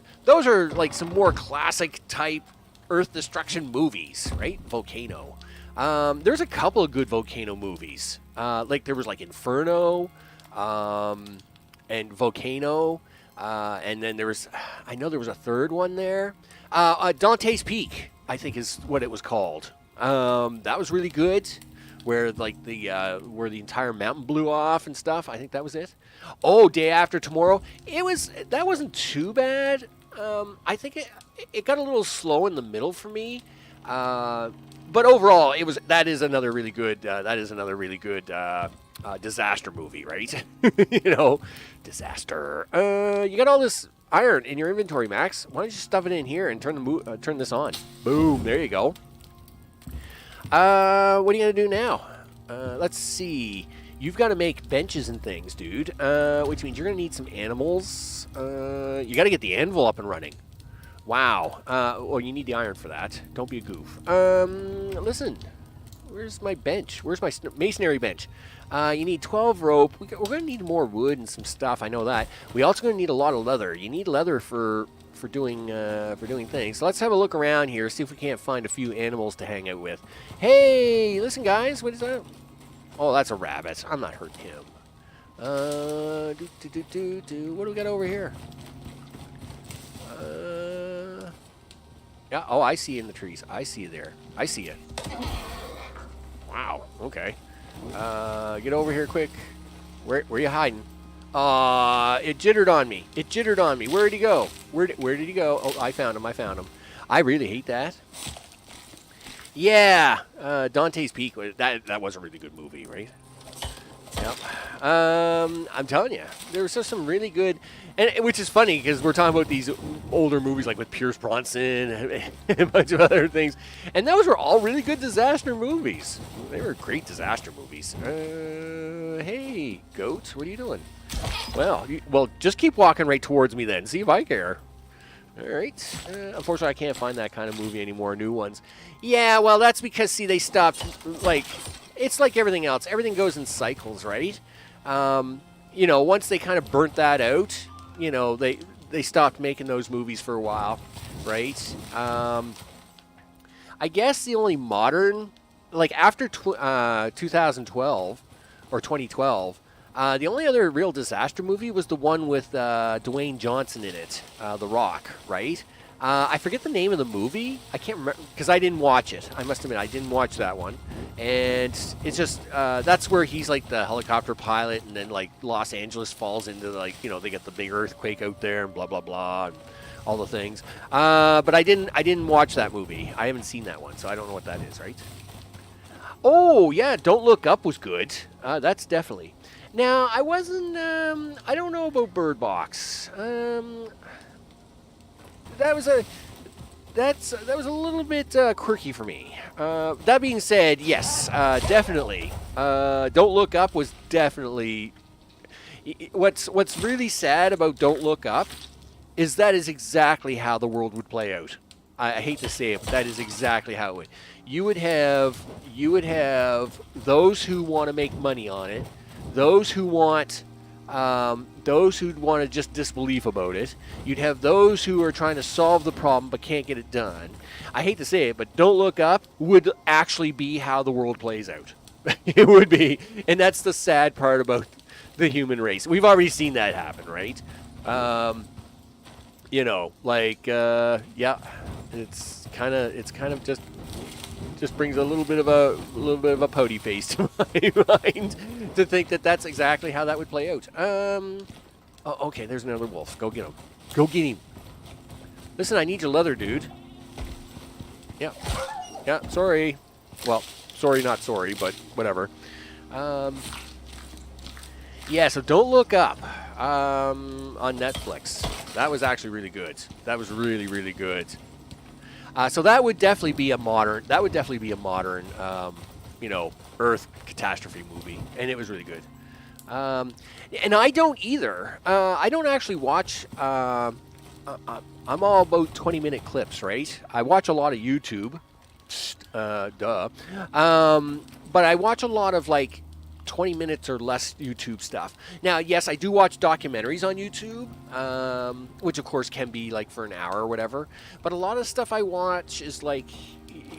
like some more classic type Earth destruction movies, right? Volcano. There's a couple of good Volcano movies. Like there was like Inferno, and Volcano. And then there was, I know there was a third one there. Dante's Peak, I think is what it was called. That was really good, where like where the entire mountain blew off and stuff. I think that was it. Oh, Day After Tomorrow. That wasn't too bad. I think it got a little slow in the middle for me. But overall, that is another really good disaster movie, right? You know, disaster. You got all this iron in your inventory, Max. Why don't you stuff it in here and turn this on? Boom, there you go. What are you gonna do now? Let's see. You've got to make benches and things, dude. Which means you're gonna need some animals. You got to get the anvil up and running. Wow. Well, you need the iron for that. Don't be a goof. Listen. Where's my bench? Where's my masonry bench? You need 12 rope. We're going to need more wood and some stuff. I know that. We also going to need a lot of leather. You need leather for doing things. So let's have a look around here. See if we can't find a few animals to hang out with. Hey, listen, guys. What is that? Oh, that's a rabbit. I'm not hurting him. What do we got over here? Yeah. Oh, I see you in the trees. I see you there. I see you. Wow. Okay. Get over here quick. Where you hiding? It jittered on me. Where did he go? Where did he go? Oh, I found him. I really hate that. Yeah. Dante's Peak. That was a really good movie, right? Yep. I'm telling you, there was just some really good, and which is funny because we're talking about these older movies like with Pierce Brosnan and a bunch of other things, and those were all really good disaster movies. They were great disaster movies. Hey, goat, what are you doing? Well, just keep walking right towards me then. See if I care. All right. Unfortunately, I can't find that kind of movie anymore. New ones. Yeah. Well, that's because they stopped like. It's like everything else. Everything goes in cycles, right? You know, once they kind of burnt that out, you know, they stopped making those movies for a while, right? I guess the only modern, like after 2012 or 2012, the only other real disaster movie was the one with Dwayne Johnson in it, The Rock, right? I forget the name of the movie. I can't remember because I didn't watch it. I must admit, I didn't watch that one. And it's just, that's where he's like the helicopter pilot and then like Los Angeles falls into like, you know, they get the big earthquake out there and blah, blah, blah, and all the things. But I didn't watch that movie. I haven't seen that one, so I don't know what that is, right? Oh, yeah, Don't Look Up was good. That's definitely. Now, I wasn't, I don't know about Bird Box. That was a little bit quirky for me. That being said, yes, definitely. Don't Look Up was definitely. What's really sad about Don't Look Up is that is exactly how the world would play out. I hate to say it, but that is exactly how it would. You would have those who want to make money on it, those who want to just disbelief about it. You'd have those who are trying to solve the problem but can't get it done. I hate to say it, but Don't Look Up would actually be how the world plays out. It would be. And that's the sad part about the human race. We've already seen that happen, right? You know, like, yeah, it's kind of just just brings a little bit of a pouty face to my mind to think that that's exactly how that would play out. Oh, okay, there's another wolf. Go get him. Go get him. Listen, I need your leather, dude. Yeah. Yeah, sorry. Well, sorry, not sorry, but whatever. Yeah, so Don't Look Up on Netflix. That was actually really good. That was really, really good. So that would definitely be a modern. You know, Earth catastrophe movie, and it was really good. And I don't either. I don't actually watch. I'm all about 20-minute clips, right? I watch a lot of YouTube. Duh. But I watch a lot of like 20 minutes or less YouTube stuff. Now, yes, I do watch documentaries on YouTube, which of course can be like for an hour or whatever. But a lot of stuff I watch is like,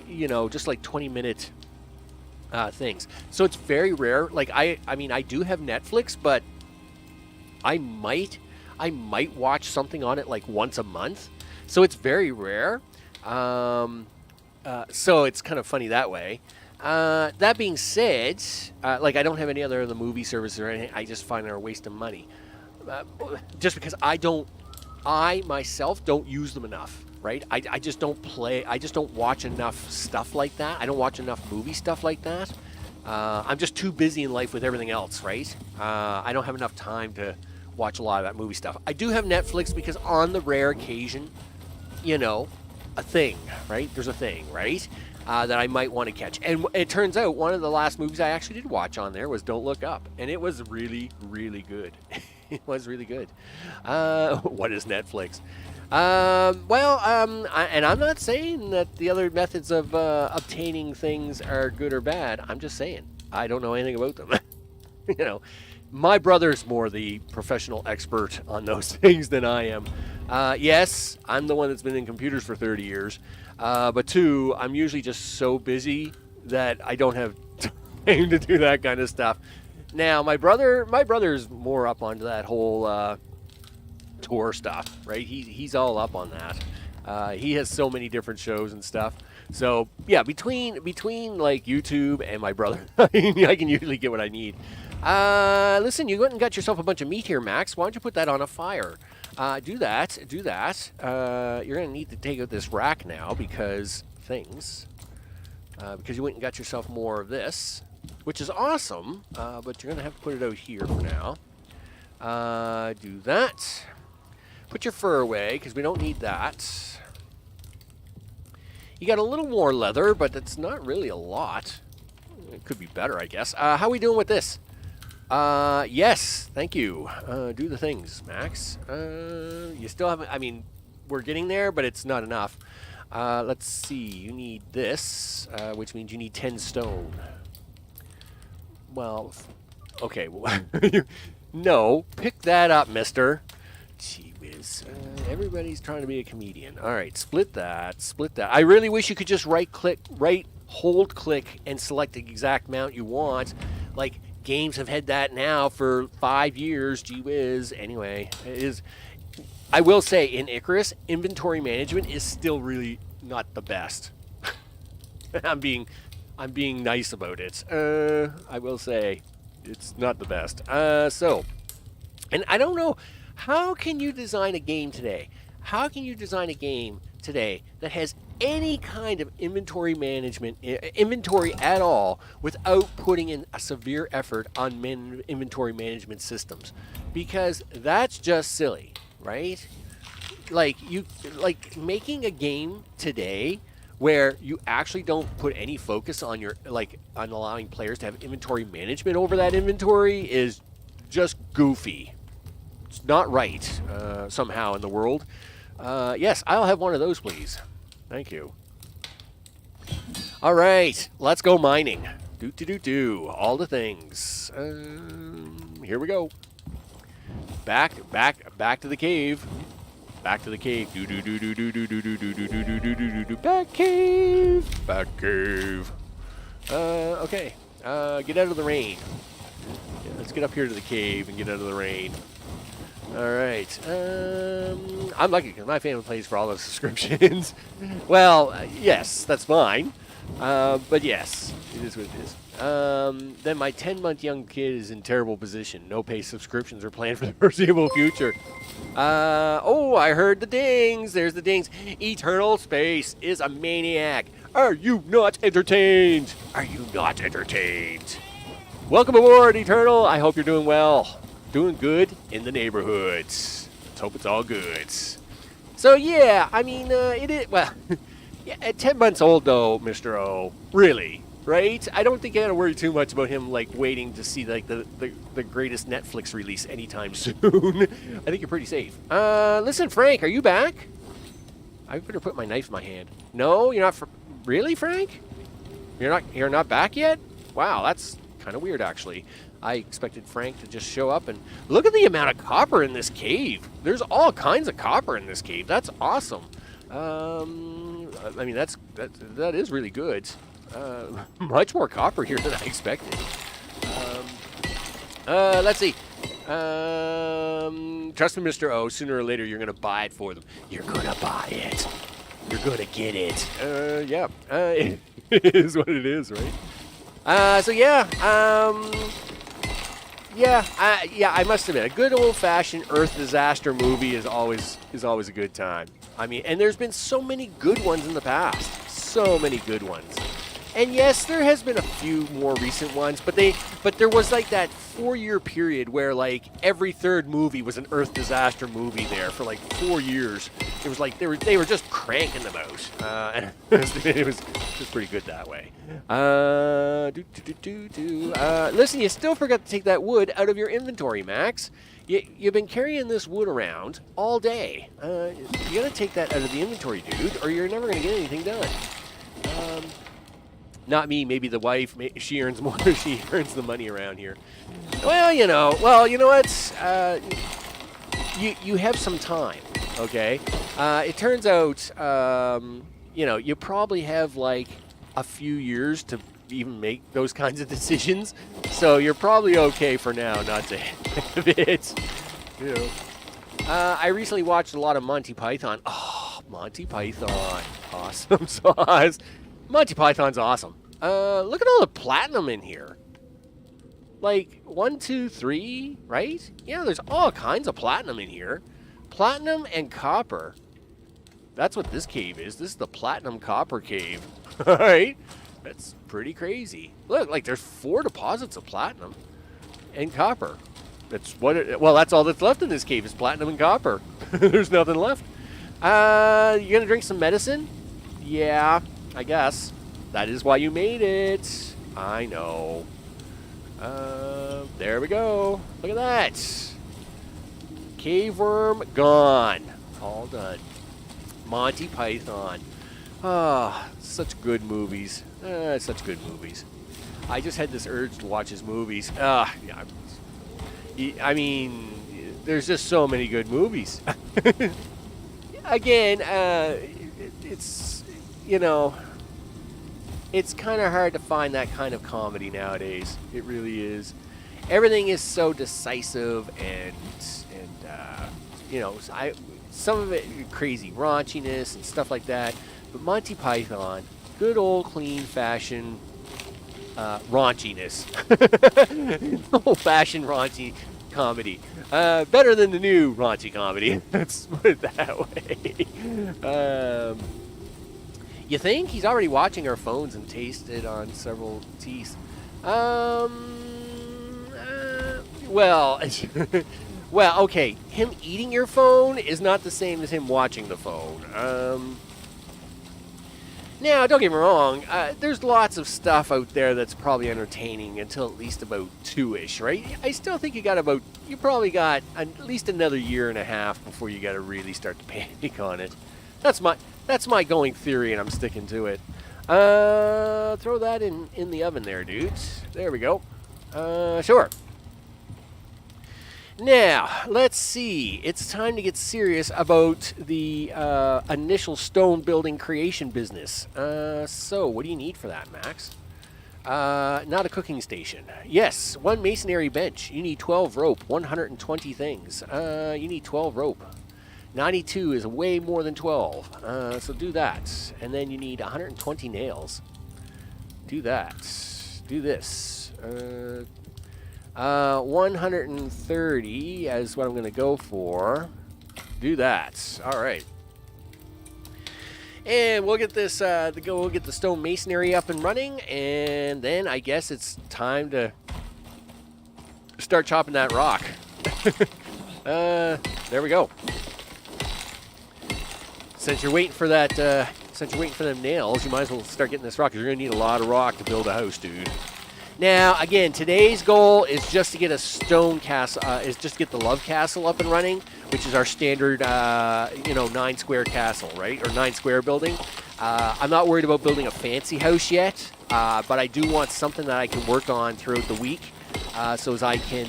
you know, just like 20-minute things. So it's very rare. Like I mean, I do have Netflix, but I might watch something on it like once a month. So it's very rare. So it's kind of funny that way. That being said, like I don't have any other of the movie services or anything. I just find they're a waste of money. Just because I myself don't use them enough, right? I just don't watch enough stuff like that. I don't watch enough movie stuff like that. I'm just too busy in life with everything else, right? I don't have enough time to watch a lot of that movie stuff. I do have Netflix because on the rare occasion, you know, a thing, right? There's a thing, right? That I might want to catch. And it turns out one of the last movies I actually did watch on there was Don't Look Up. And it was really, really good. It was really good. What is Netflix? And I'm not saying that the other methods of obtaining things are good or bad. I'm just saying I don't know anything about them. You know, my brother's more the professional expert on those things than I am. Yes, I'm the one that's been in computers for 30 years. But two, I'm usually just so busy that I don't have time to do that kind of stuff. Now, my brother's more up onto that whole tour stuff, right? He's all up on that. He has so many different shows and stuff. So yeah, between like YouTube and my brother, I can usually get what I need. Listen, you went and got yourself a bunch of meat here, Max. Why don't you put that on a fire? Do that. You're going to need to take out this rack now because you went and got yourself more of this, which is awesome, but you're going to have to put it out here for now. Do that. Put your fur away because we don't need that. You got a little more leather, but it's not really a lot. It could be better, I guess. How are we doing with this? Yes, thank you. Do the things, Max. You still haven't, I mean, we're getting there, but it's not enough. Let's see, you need this, which means you need 10 stone. Well, okay, well, no, pick that up, mister. Gee whiz, everybody's trying to be a comedian. All right, split that. I really wish you could just hold click, and select the exact mount you want. Like, games have had that now for 5 years. Gee whiz. Anyway, it is. I will say in Icarus, inventory management is still really not the best. I'm being nice about it. I will say it's not the best. And I don't know, how can you design a game today? How can you design a game today that has any kind of inventory management, inventory at all, without putting in a severe effort on inventory management systems? Because that's just silly, right? Like making a game today where you actually don't put any focus on on allowing players to have inventory management over that inventory is just goofy. It's not right somehow in the world. Yes, I'll have one of those, please. Thank you. All right, let's go mining. All the things. Here we go. Back to the cave. Back to the cave. Back cave. Okay. Get out of the rain. Yeah, let's get up here to the cave and get out of the rain. All right. I'm lucky because my family pays for all those subscriptions. Well, yes, that's fine. But yes, it is what it is. Then my 10-month young kid is in terrible position. No pay subscriptions are planned for the foreseeable future. Oh, I heard the dings. There's the dings. Eternal Space is a maniac. Are you not entertained? Are you not entertained? Welcome aboard, Eternal. I hope you're doing well. Doing good in the neighborhoods. Let's hope it's all good. So, yeah, I mean, it is, well, yeah, at 10 months old, though, Mr. O, really, right? I don't think I got to worry too much about him, like, waiting to see, like, the greatest Netflix release anytime soon. I think you're pretty safe. Listen, Frank, are you back? I better put my knife in my hand. No, you're not, really, Frank? You're not back yet? Wow, that's kind of weird, actually. I expected Frank to just show up and look at the amount of copper in this cave. There's all kinds of copper in this cave. That's awesome. I mean, that is really good. Much more copper here than I expected. Let's see. Trust me, Mr. O, sooner or later you're going to buy it for them. You're going to buy it. You're going to get it. Yeah. It is what it is, right? So yeah, I must admit, a good old-fashioned Earth disaster movie is always a good time. I mean, and there's been so many good ones in the past, so many good ones. And yes, there has been a few more recent ones, but there was like that 4-year period where like every third movie was an Earth disaster movie there for like 4 years. It was like they were just cranking them out, and it was pretty good that way. Listen, you still forgot to take that wood out of your inventory, Max. You've been carrying this wood around all day. You gotta take that out of the inventory, dude, or you're never gonna get anything done. Not me, maybe the wife. She earns more. She earns the money around here. Well, you know what? You have some time, okay? It turns out, you probably have like a few years to even make those kinds of decisions. So you're probably okay for now not to have it. You know. I recently watched a lot of Monty Python. Oh, Monty Python. Awesome sauce. Monty Python's awesome. Look at all the platinum in here. Like, 1, 2, 3, right? Yeah, there's all kinds of platinum in here. Platinum and copper. That's what this cave is. This is the platinum copper cave. Alright? That's pretty crazy. Look, like there's 4 deposits of platinum and copper. That's all that's left in this cave is platinum and copper. There's nothing left. You gonna drink some medicine? Yeah, I guess. That is why you made it. I know. There we go. Look at that. Cave worm gone. All done. Monty Python. Ah, such good movies. Such good movies. I just had this urge to watch his movies. Yeah. I mean, there's just so many good movies. Again, it's, it's kind of hard to find that kind of comedy nowadays. It really is. Everything is so decisive and some of it crazy raunchiness and stuff like that. But Monty Python, good old clean fashion raunchiness. Old fashioned raunchy comedy. Better than the new raunchy comedy. Let's put it that way. You think? He's already watching our phones and tasted on several teeth. Well, okay. Him eating your phone is not the same as him watching the phone. Now, don't get me wrong. There's lots of stuff out there that's probably entertaining until at least about 2-ish, right? I still think you probably got at least another year and a half before you got to really start to panic on it. That's my going theory, and I'm sticking to it. Throw that in the oven there, dudes. There we go. Sure. Now, let's see. It's time to get serious about the initial stone building creation business. So, what do you need for that, Max? Not a cooking station. Yes, 1 masonry bench. You need 12 rope, 120 things. You need 12 rope. 92 is way more than 12. So do that. And then you need 120 nails. Do that. Do this. 130 is what I'm going to go for. Do that. All right. And we'll get this. We'll get the stone masonry up and running, and then I guess it's time to start chopping that rock. There we go. Since you're waiting for that, since you're waiting for them nails, you might as well start getting this rock, because you're gonna need a lot of rock to build a house, dude. Now, again, today's goal is just to get a stone castle, is just to get the love castle up and running, which is our standard, 9 square castle, right? Or 9 square building. I'm not worried about building a fancy house yet, but I do want something that I can work on throughout the week, so as I can,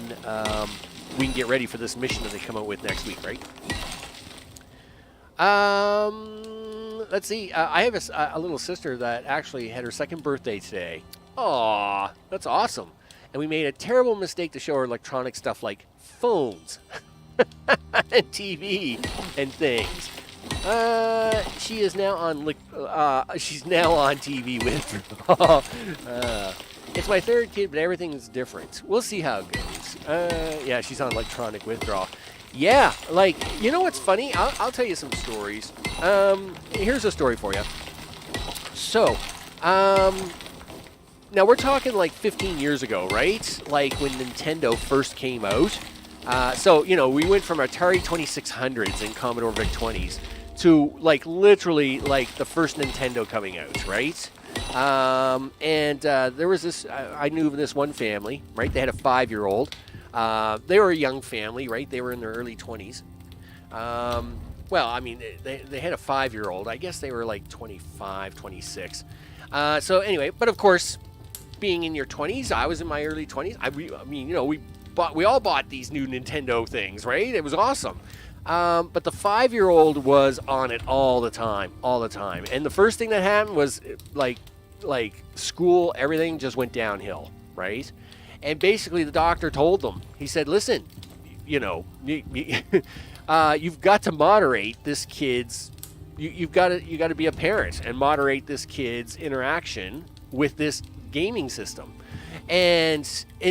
we can get ready for this mission that they come out with next week, right? Let's see. I have a little sister that actually had her 2nd birthday today. Aw, that's awesome. And we made a terrible mistake to show her electronic stuff like phones and TV and things. She is now on she's now on TV withdrawal. It's my 3rd kid, but everything is different. We'll see how it goes. Yeah, she's on electronic withdrawal. Yeah, like, you know what's funny? I'll tell you some stories. Here's a story for you. So, now we're talking like 15 years ago, right? Like when Nintendo first came out. So, we went from Atari 2600s and Commodore VIC-20s to like literally like the first Nintendo coming out, right? There was this, I knew of this one family, right? They had a 5-year-old. They were a young family, right? They were in their early 20s. Well, I mean, they had a 5-year-old. I guess they were like 25, 26. So anyway, but of course, being in your 20s, I was in my early 20s. I mean, we all bought these new Nintendo things, right? It was awesome. But the 5-year-old was on it all the time. And the first thing that happened was like school, everything just went downhill, right? And basically the doctor told them, he said, listen, you've got to moderate this kid's, you got to be a parent and moderate this kid's interaction with this gaming system. And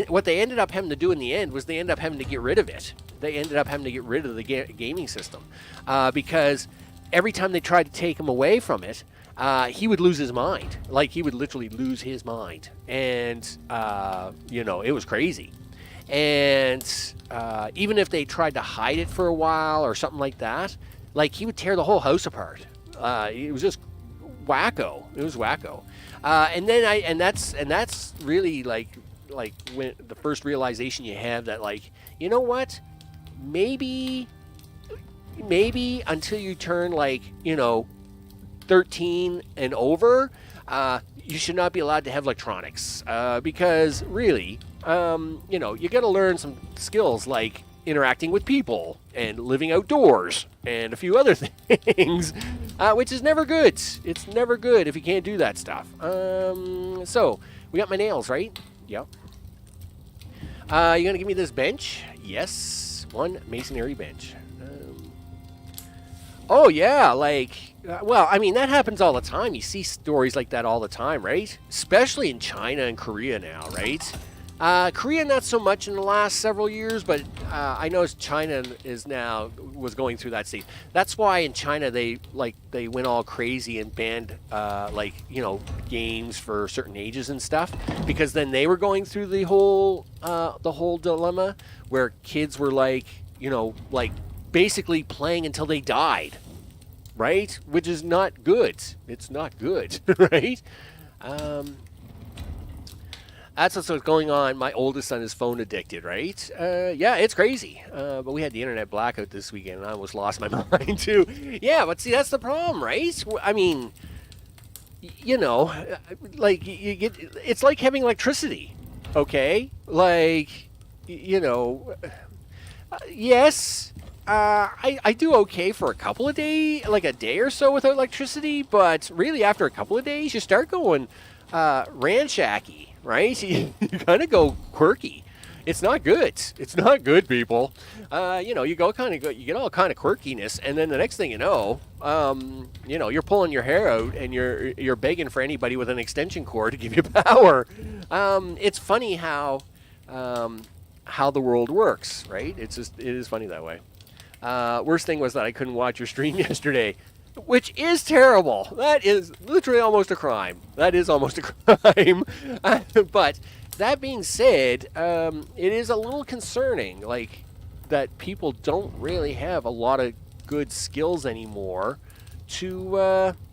what they ended up having to do in the end was they ended up having to get rid of it. They ended up having to get rid of the gaming system because every time they tried to take him away from it, he would lose his mind. Like, he would literally lose his mind. And, it was crazy. And even if they tried to hide it for a while or something like that, like, he would tear the whole house apart. It was just wacko. It was wacko. And that's really like when the first realization you have that, like, you know what? Maybe until you turn 13 and over, you should not be allowed to have electronics because really, you got to learn some skills like interacting with people and living outdoors and a few other things, which is never good. It's never good if you can't do that stuff. So we got my nails, right? Yep. You gonna give me this bench? Yes. 1 masonry bench. Oh yeah, well, I mean, that happens all the time. You see stories like that all the time, right? Especially in China and Korea now, right? Korea not so much in the last several years, but I know China was going through that stage. That's why in China they went all crazy and banned games for certain ages and stuff, because then they were going through the whole dilemma where kids were basically playing until they died, right? Which is not good. It's not good, right? That's what's going on. My oldest son is phone addicted, right? Yeah, it's crazy. But we had the internet blackout this weekend, and I almost lost my mind too. Yeah, but see, that's the problem, right? I mean, it's like having electricity, okay? Yes, I do okay for a couple of days, like a day or so without electricity, but really after a couple of days, you start going ramshacky. Right? You kind of go quirky. It's not good. It's not good, people. You know, you get all kind of quirkiness, and then the next thing you know, you're pulling your hair out and you're begging for anybody with an extension cord to give you power. It's funny how the world works, right? It is funny that way. Worst thing was that I couldn't watch your stream yesterday, which is terrible. That is literally almost a crime. That is almost a crime. But that being said, it is a little concerning, like, that people don't really have a lot of good skills anymore to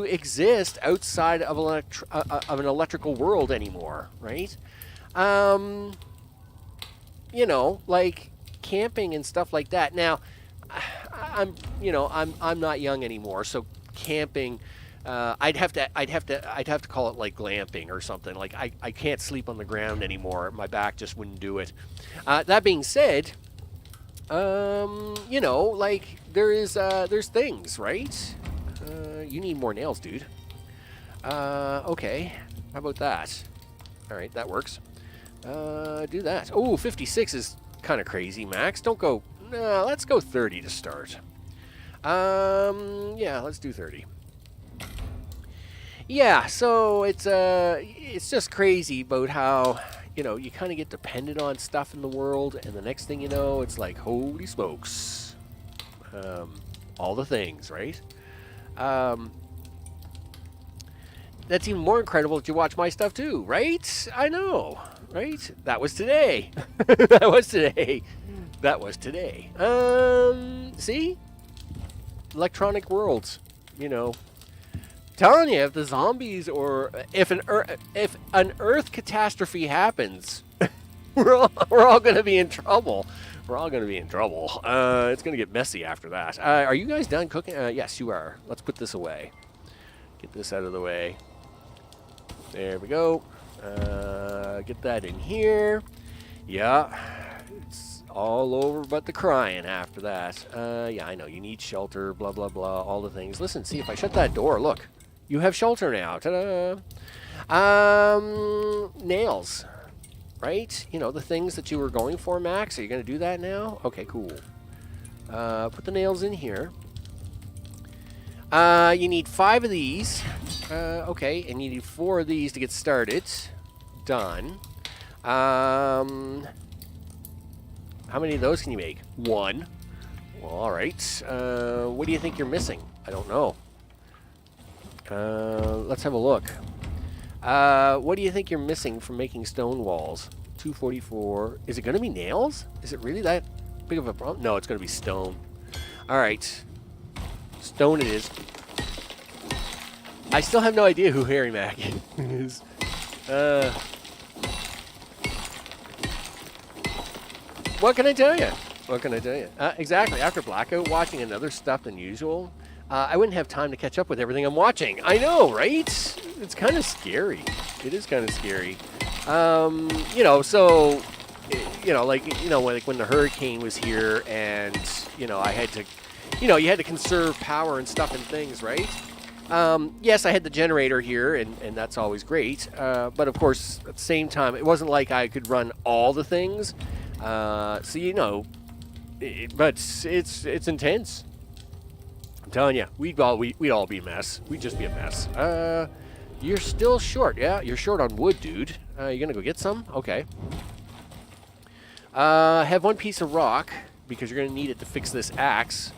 exist outside of an electrical world anymore, right? You know, like camping and stuff like that. Now, I'm not young anymore, so camping. I'd have to call it like glamping or something. Like I can't sleep on the ground anymore. My back just wouldn't do it. That being said, you know, like there's things, right? You need more nails, dude. Okay. How about that? All right, that works. Do that. Oh, 56 is kind of crazy, Max. Don't go. No, let's go 30 to start. Yeah, let's do 30. Yeah, so it's just crazy about how, you know, you kind of get dependent on stuff in the world, and the next thing you know, it's like, holy smokes. All the things, right? That's even more incredible that you watch my stuff too, right? I know, right? That was today. That was today. That was today. See? Electronic worlds, you know. Telling you, if the zombies or if an Earth catastrophe happens, we're all going to be in trouble. We're all going to be in trouble. It's going to get messy after that. Are you guys done cooking? Yes, you are. Let's put this away. Get this out of the way. There we go. Get that in here. Yeah. It's all over but the crying after that. Yeah, I know. You need shelter, blah, blah, blah, all the things. Listen, see, if I shut that door, look. You have shelter now. Ta-da! Nails. Right? You know, the things that you were going for, Max. Are you going to do that now? Okay, cool. Put the nails in here. You need 5 of these. Okay, and you need 4 of these to get started. Done. How many of those can you make? 1. Well, all right. What do you think you're missing? I don't know. Let's have a look. What do you think you're missing from making stone walls? 244. Is it going to be nails? Is it really that big of a problem? No, it's going to be stone. All right. Stone it is. I still have no idea who Harry Mac is. What can I tell you? What can I tell you? Exactly. After Blackout, watching another stuff than usual, I wouldn't have time to catch up with everything I'm watching. I know, right? It's kind of scary. It is kind of scary. You know, so, you know, like, you know, like when the hurricane was here and, you know, I had to, you know, you had to conserve power and stuff and things, right? Yes, I had the generator here, and that's always great. But, of course, at the same time, it wasn't like I could run all the things. So, you know, but it's intense. I'm telling you, we'd all be a mess. We'd just be a mess. You're still short. Yeah, you're short on wood, dude. You gonna go get some? Okay. Have 1 piece of rock, because you're gonna need it to fix this axe.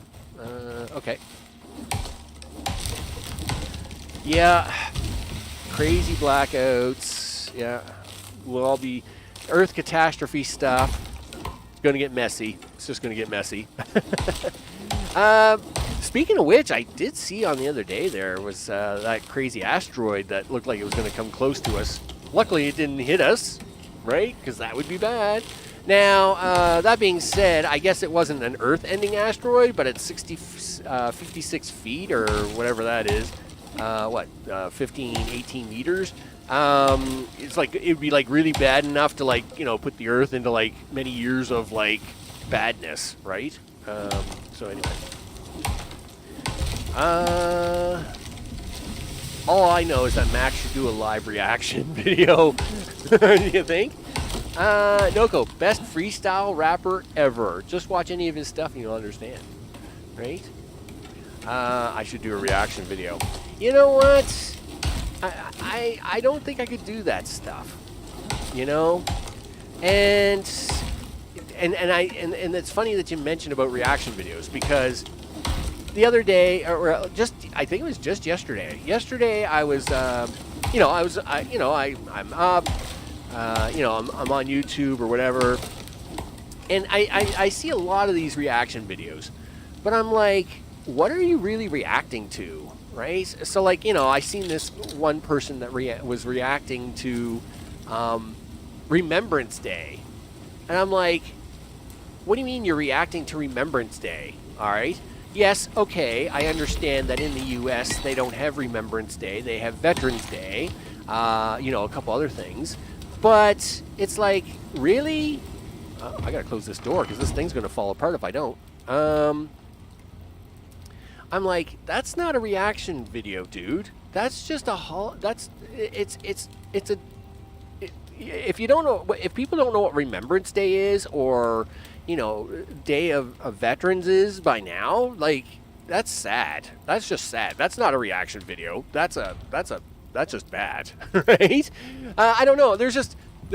Okay. Yeah. Crazy blackouts. Yeah. We'll all be... Earth catastrophe stuff. It's gonna get messy. It's just gonna get messy. Speaking of which, I did see on the other day there was that crazy asteroid that looked like it was going to come close to us. Luckily, it didn't hit us, right? Because that would be bad. Now, that being said, I guess it wasn't an Earth-ending asteroid, but at 56 feet or whatever that is, 15, 18 meters. It's like it would be like really bad enough to like put the Earth into like many years of like badness, right? So anyway. All I know is that Max should do a live reaction video. Do you think? Noko, best freestyle rapper ever. Just watch any of his stuff and you'll understand, right? I should do a reaction video. You know what? I don't think I could do that stuff. You know, and it's funny that you mentioned about reaction videos, because the other day, or just I think it was just yesterday. Yesterday I was, I'm up, I'm on YouTube or whatever, and I see a lot of these reaction videos, but I'm like, what are you really reacting to, right? So like, I seen this one person that was reacting to Remembrance Day, and I'm like, what do you mean you're reacting to Remembrance Day? All right. Yes, okay, I understand that in the U.S. they don't have Remembrance Day. They have Veterans Day, a couple other things. But it's like, really? I gotta close this door because this thing's gonna fall apart if I don't. I'm like, that's not a reaction video, dude. That's just if you don't know, if people don't know what Remembrance Day is, or Day of Veterans is by now, like, that's sad. That's just sad. That's not a reaction video. That's just bad, right? I don't know. There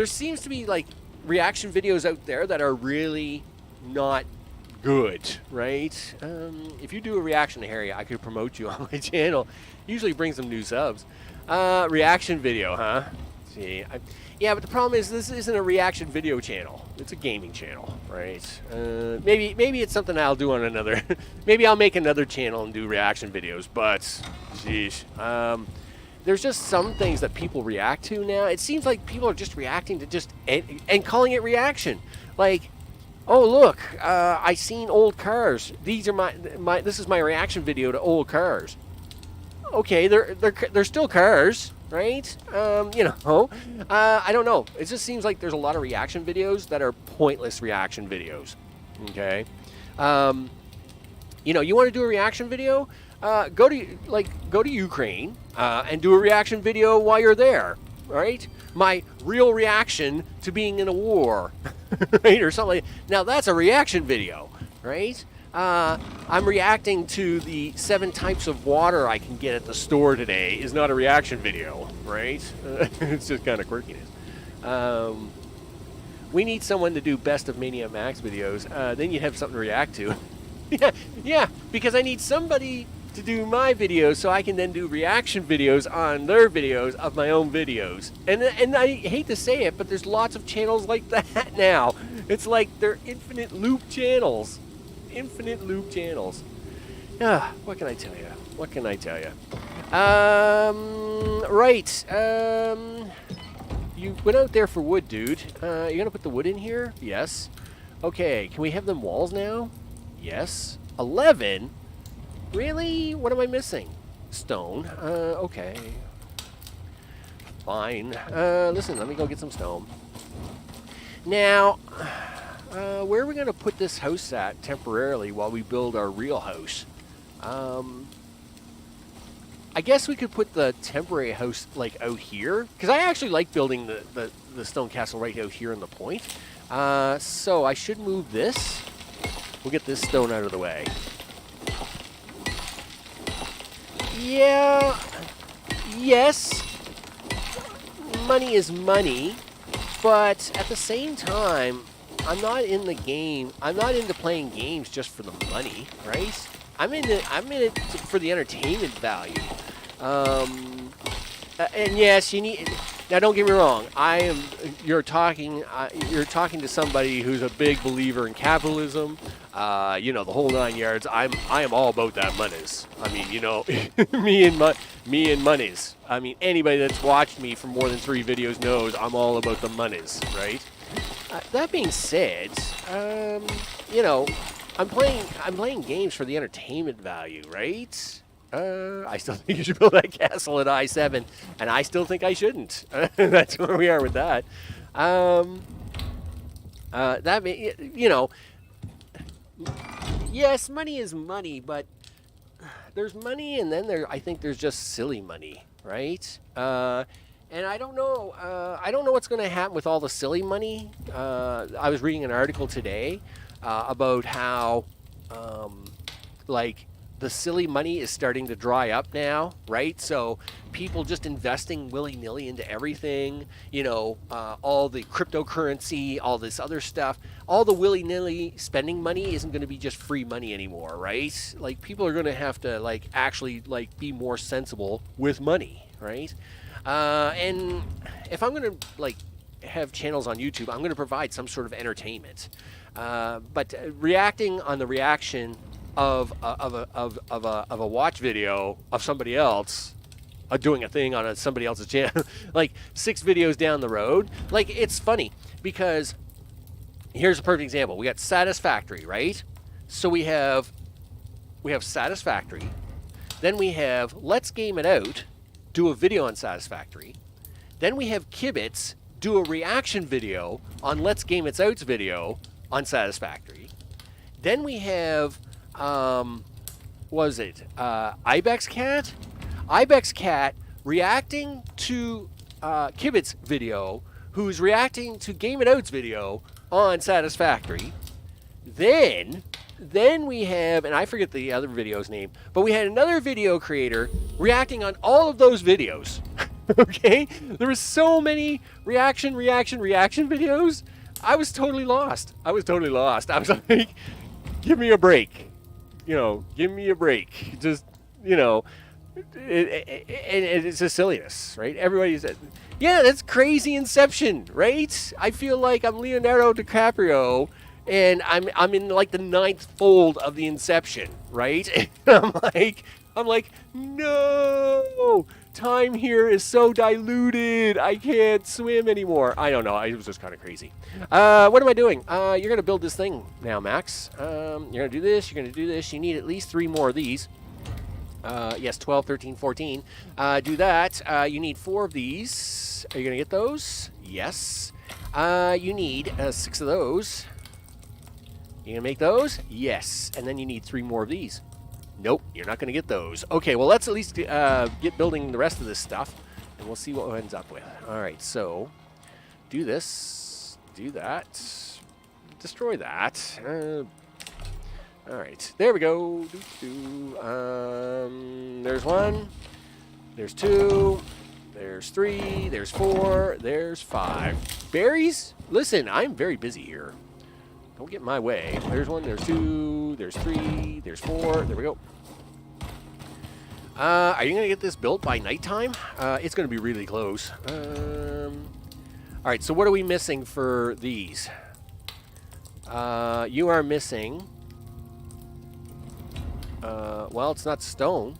seems to be like reaction videos out there that are really not good, right? If you do a reaction to Harry, I could promote you on my channel. Usually brings some new subs. Reaction video, huh? See, yeah, but the problem is this isn't a reaction video channel. It's a gaming channel, right? Maybe it's something I'll do on another. Maybe I'll make another channel and do reaction videos. But, sheesh, there's just some things that people react to now. It seems like people are just reacting to and calling it reaction. Like, oh look, I seen old cars. These are this is my reaction video to old cars. Okay, they're still cars. Right? I don't know. It just seems like there's a lot of reaction videos that are pointless reaction videos. Okay? You want to do a reaction video? Go to Ukraine and do a reaction video while you're there. Right? My real reaction to being in a war. Right? Or something like that. Now that's a reaction video. Right? I'm reacting to the 7 types of water I can get at the store today is not a reaction video, right? It's just kind of quirkiness. We need someone to do best of Maniac Max videos. Then you'd have something to react to. yeah, because I need somebody to do my videos so I can then do reaction videos on their videos of my own videos. And I hate to say it, but there's lots of channels like that now. It's like they're infinite loop channels. Infinite loop channels. What can I tell you? What can I tell you? Right. You went out there for wood, dude. You're gonna put the wood in here? Yes. Okay, can we have them walls now? Yes. 11? Really? What am I missing? Stone. Okay. Fine. Listen, let me go get some stone. Now, where are we going to put this house at temporarily while we build our real house? I guess we could put the temporary house like out here, because I actually like building the stone castle right out here in the point. So I should move this. We'll get this stone out of the way. Yeah. Yes. Money is money, but at the same time, I'm not in the game. I'm not into playing games just for the money, right? I'm in it for the entertainment value. And yes, you need. Now, don't get me wrong. You're talking to somebody who's a big believer in capitalism. The whole 9 yards. I am all about that monies. I mean, me and monies. I mean, anybody that's watched me for more than 3 videos knows I'm all about the monies, right? That being said, I'm playing games for the entertainment value, right? I still think you should build that castle at I-7, and I still think I shouldn't. That's where we are with that. Yes, money is money, but there's money, and then I think there's just silly money, right? And I don't know. I don't know what's going to happen with all the silly money. I was reading an article today about how, like, the silly money is starting to dry up now, right? So people just investing willy-nilly into everything, you know, all the cryptocurrency, all this other stuff, all the willy-nilly spending money isn't going to be just free money anymore, right? Like, people are going to have to, like, actually, like, be more sensible with money, right? And if I'm going to, like, have channels on YouTube, I'm going to provide some sort of entertainment. But reacting on the reaction of a watch video of somebody else doing a thing on somebody else's channel, like 6 videos down the road, like, it's funny because here's a perfect example. We got Satisfactory, right? So we have Satisfactory, then we have Let's Game It Out, do a video on Satisfactory, then we have Kibitz do a reaction video on Let's Game It Out's video on Satisfactory, then we have Ibex Cat? Ibex Cat reacting to Kibitz video, who's reacting to Game It Out's video on Satisfactory. Then we have, and I forget the other video's name, but we had another video creator reacting on all of those videos. Okay? There were so many reaction videos. I was totally lost. I was like, give me a break. You know, give me a break. Just, you know, it's a silliness, right? Everybody's, yeah, that's crazy Inception, right? I feel like I'm Leonardo DiCaprio, and I'm in like the 9th fold of the Inception, right? And I'm like, no, time here is so diluted. I can't swim anymore. I don't know. It was just kind of crazy. What am I doing? You're going to build this thing now, Max. You're going to do this. You're going to do this. You need at least 3 more of these. Yes, 12, 13, 14. Do that. You need 4 of these. Are you going to get those? Yes. You need 6 of those. You going to make those? Yes. And then you need 3 more of these. Nope, you're not going to get those. Okay, well, let's at least get building the rest of this stuff, and we'll see what it ends up with. All right, so do this, do that, destroy that. All right, there we go. There's 1, there's 2, there's 3, there's 4, there's 5. Berries? Listen, I'm very busy here. Don't get in my way. There's 1, there's 2, there's 3, there's 4. There we go. Are you going to get this built by nighttime? It's going to be really close. All right, so what are we missing for these? You are missing... well, it's not stone.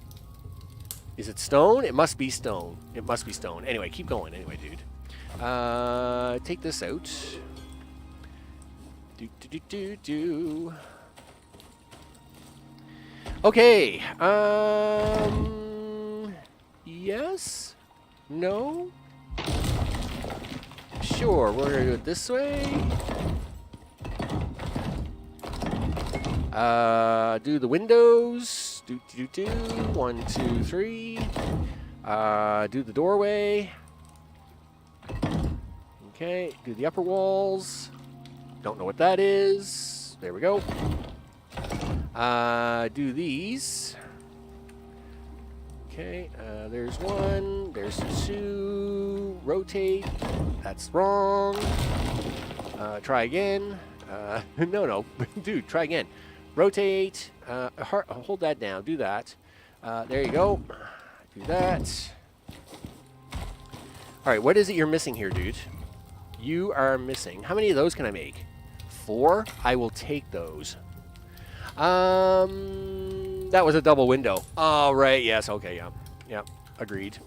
Is it stone? It must be stone. It must be stone. Anyway, keep going. Anyway, dude. Take this out. Do. Okay. Yes? No? Sure, we're gonna do it this way. Do the windows. Do. 1, 2, 3. Do the doorway. Okay, do the upper walls. Don't know what that is. There we go. Do these. Okay, there's 1, there's 2, rotate. That's wrong. Try again. No, dude, try again. Rotate, hold that down, do that. There you go. Do that. All right, what is it you're missing here, dude? You are missing. How many of those can I make? 4? I will take those. That was a double window. Oh, right, yes, okay, yeah, agreed.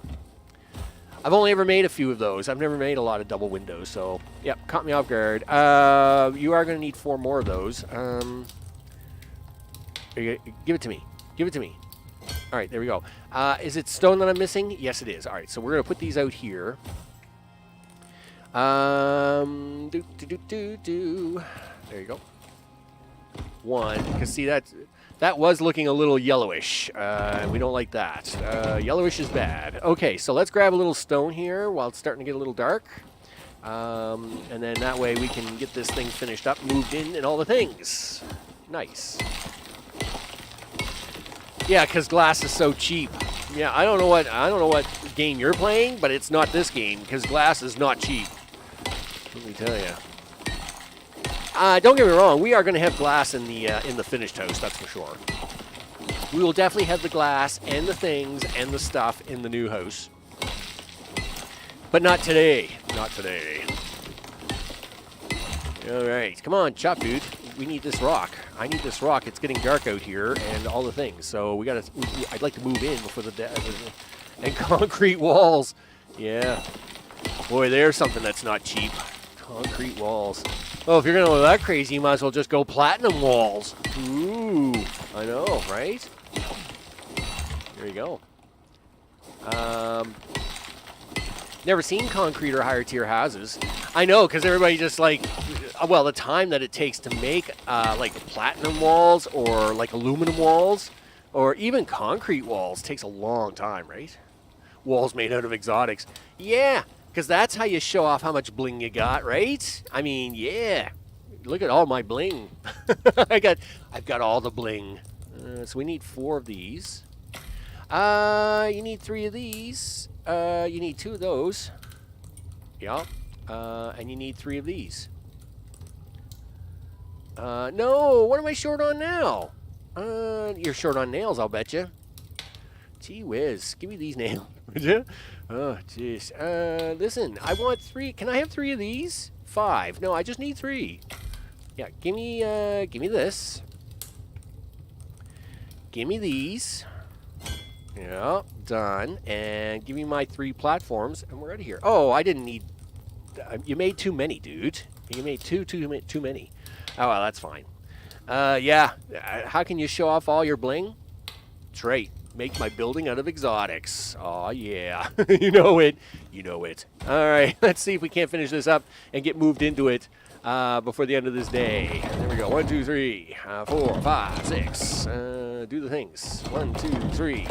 I've only ever made a few of those. I've never made a lot of double windows, so, yep, caught me off guard. You are going to need 4 more of those. Give it to me. Give it to me. All right, there we go. Is it stone that I'm missing? Yes, it is. All right, so we're going to put these out here. There you go. 1, because see, That was looking a little yellowish. We don't like that. Yellowish is bad. Okay, so let's grab a little stone here while it's starting to get a little dark. And then that way we can get this thing finished up, moved in, and all the things. Nice. Yeah, because glass is so cheap. Yeah, I don't know what game you're playing, but it's not this game because glass is not cheap. Let me tell you. Don't get me wrong. We are going to have glass in the finished house. That's for sure. We will definitely have the glass and the things and the stuff in the new house. But not today. Not today. All right. Come on, chop, dude. We need this rock. I need this rock. It's getting dark out here and all the things. So we got to... I'd like to move in before the... And concrete walls. Yeah. Boy, there's something that's not cheap. Concrete walls. Oh, if you're going to go that crazy, you might as well just go platinum walls. Ooh. I know, right? There you go. Never seen concrete or higher tier houses. I know, because everybody just like, well, the time that it takes to make like platinum walls or like aluminum walls or even concrete walls takes a long time, right? Walls made out of exotics. Yeah, because that's how you show off how much bling you got, right? I mean, yeah. Look at all my bling. I've got all the bling. So we need 4 of these. You need 3 of these. You need 2 of those. Yeah. And you need 3 of these. No, what am I short on now? You're short on nails, I'll bet you. Gee whiz, give me these nails, would you? Oh, jeez. Listen, I want 3. Can I have 3 of these? 5. No, I just need 3. Yeah, give me this. Give me these. Yeah, done. And give me my 3 platforms, and we're out of here. Oh, I didn't need... you made too many, dude. You made too many. Oh, well, that's fine. Yeah, how can you show off all your bling? That's right. Make my building out of exotics. Oh, yeah. You know it. You know it. All right, let's see if we can't finish this up and get moved into it before the end of this day. There we go. 1, 2, 3, 4, 5, 6. Do the things. 1, 2, 3.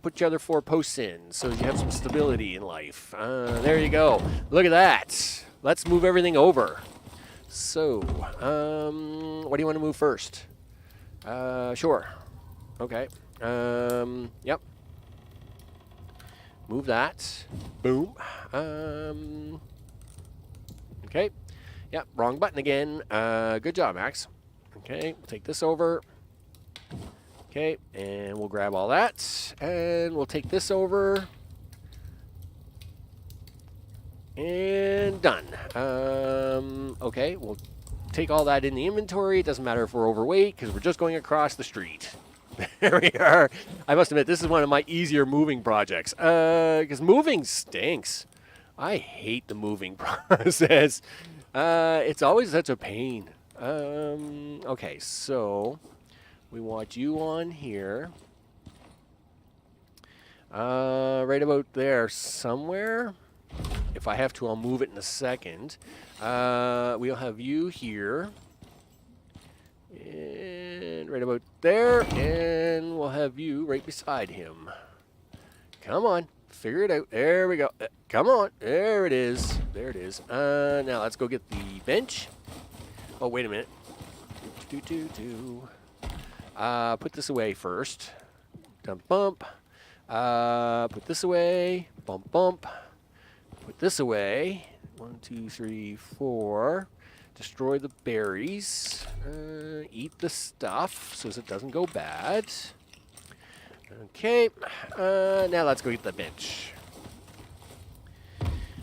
Put your other 4 posts in so you have some stability in life. There you go. Look at that. Let's move everything over. So, what do you want to move first? Sure. Okay. Yep. Move that. Boom. Okay. Yep, wrong button again. Good job, Max. Okay, we'll take this over. Okay, and we'll grab all that. And we'll take this over. And done. Okay, we'll take all that in the inventory. It doesn't matter if we're overweight because we're just going across the street. There we are. I must admit, this is one of my easier moving projects. Because moving stinks. I hate the moving process. It's always such a pain. Okay, so we want you on here. Right about there somewhere. If I have to, I'll move it in a second. We'll have you here. And right about there. And we'll have you right beside him. Come on. Figure it out. There we go. Come on. There it is. There it is. Now let's go get the bench. Oh, wait a minute. Put this away first. Dump bump. Put this away. Bump bump. Put this away. 1, 2, 3, 4. Destroy the berries. Eat the stuff so it doesn't go bad. Okay. Now let's go get the bench.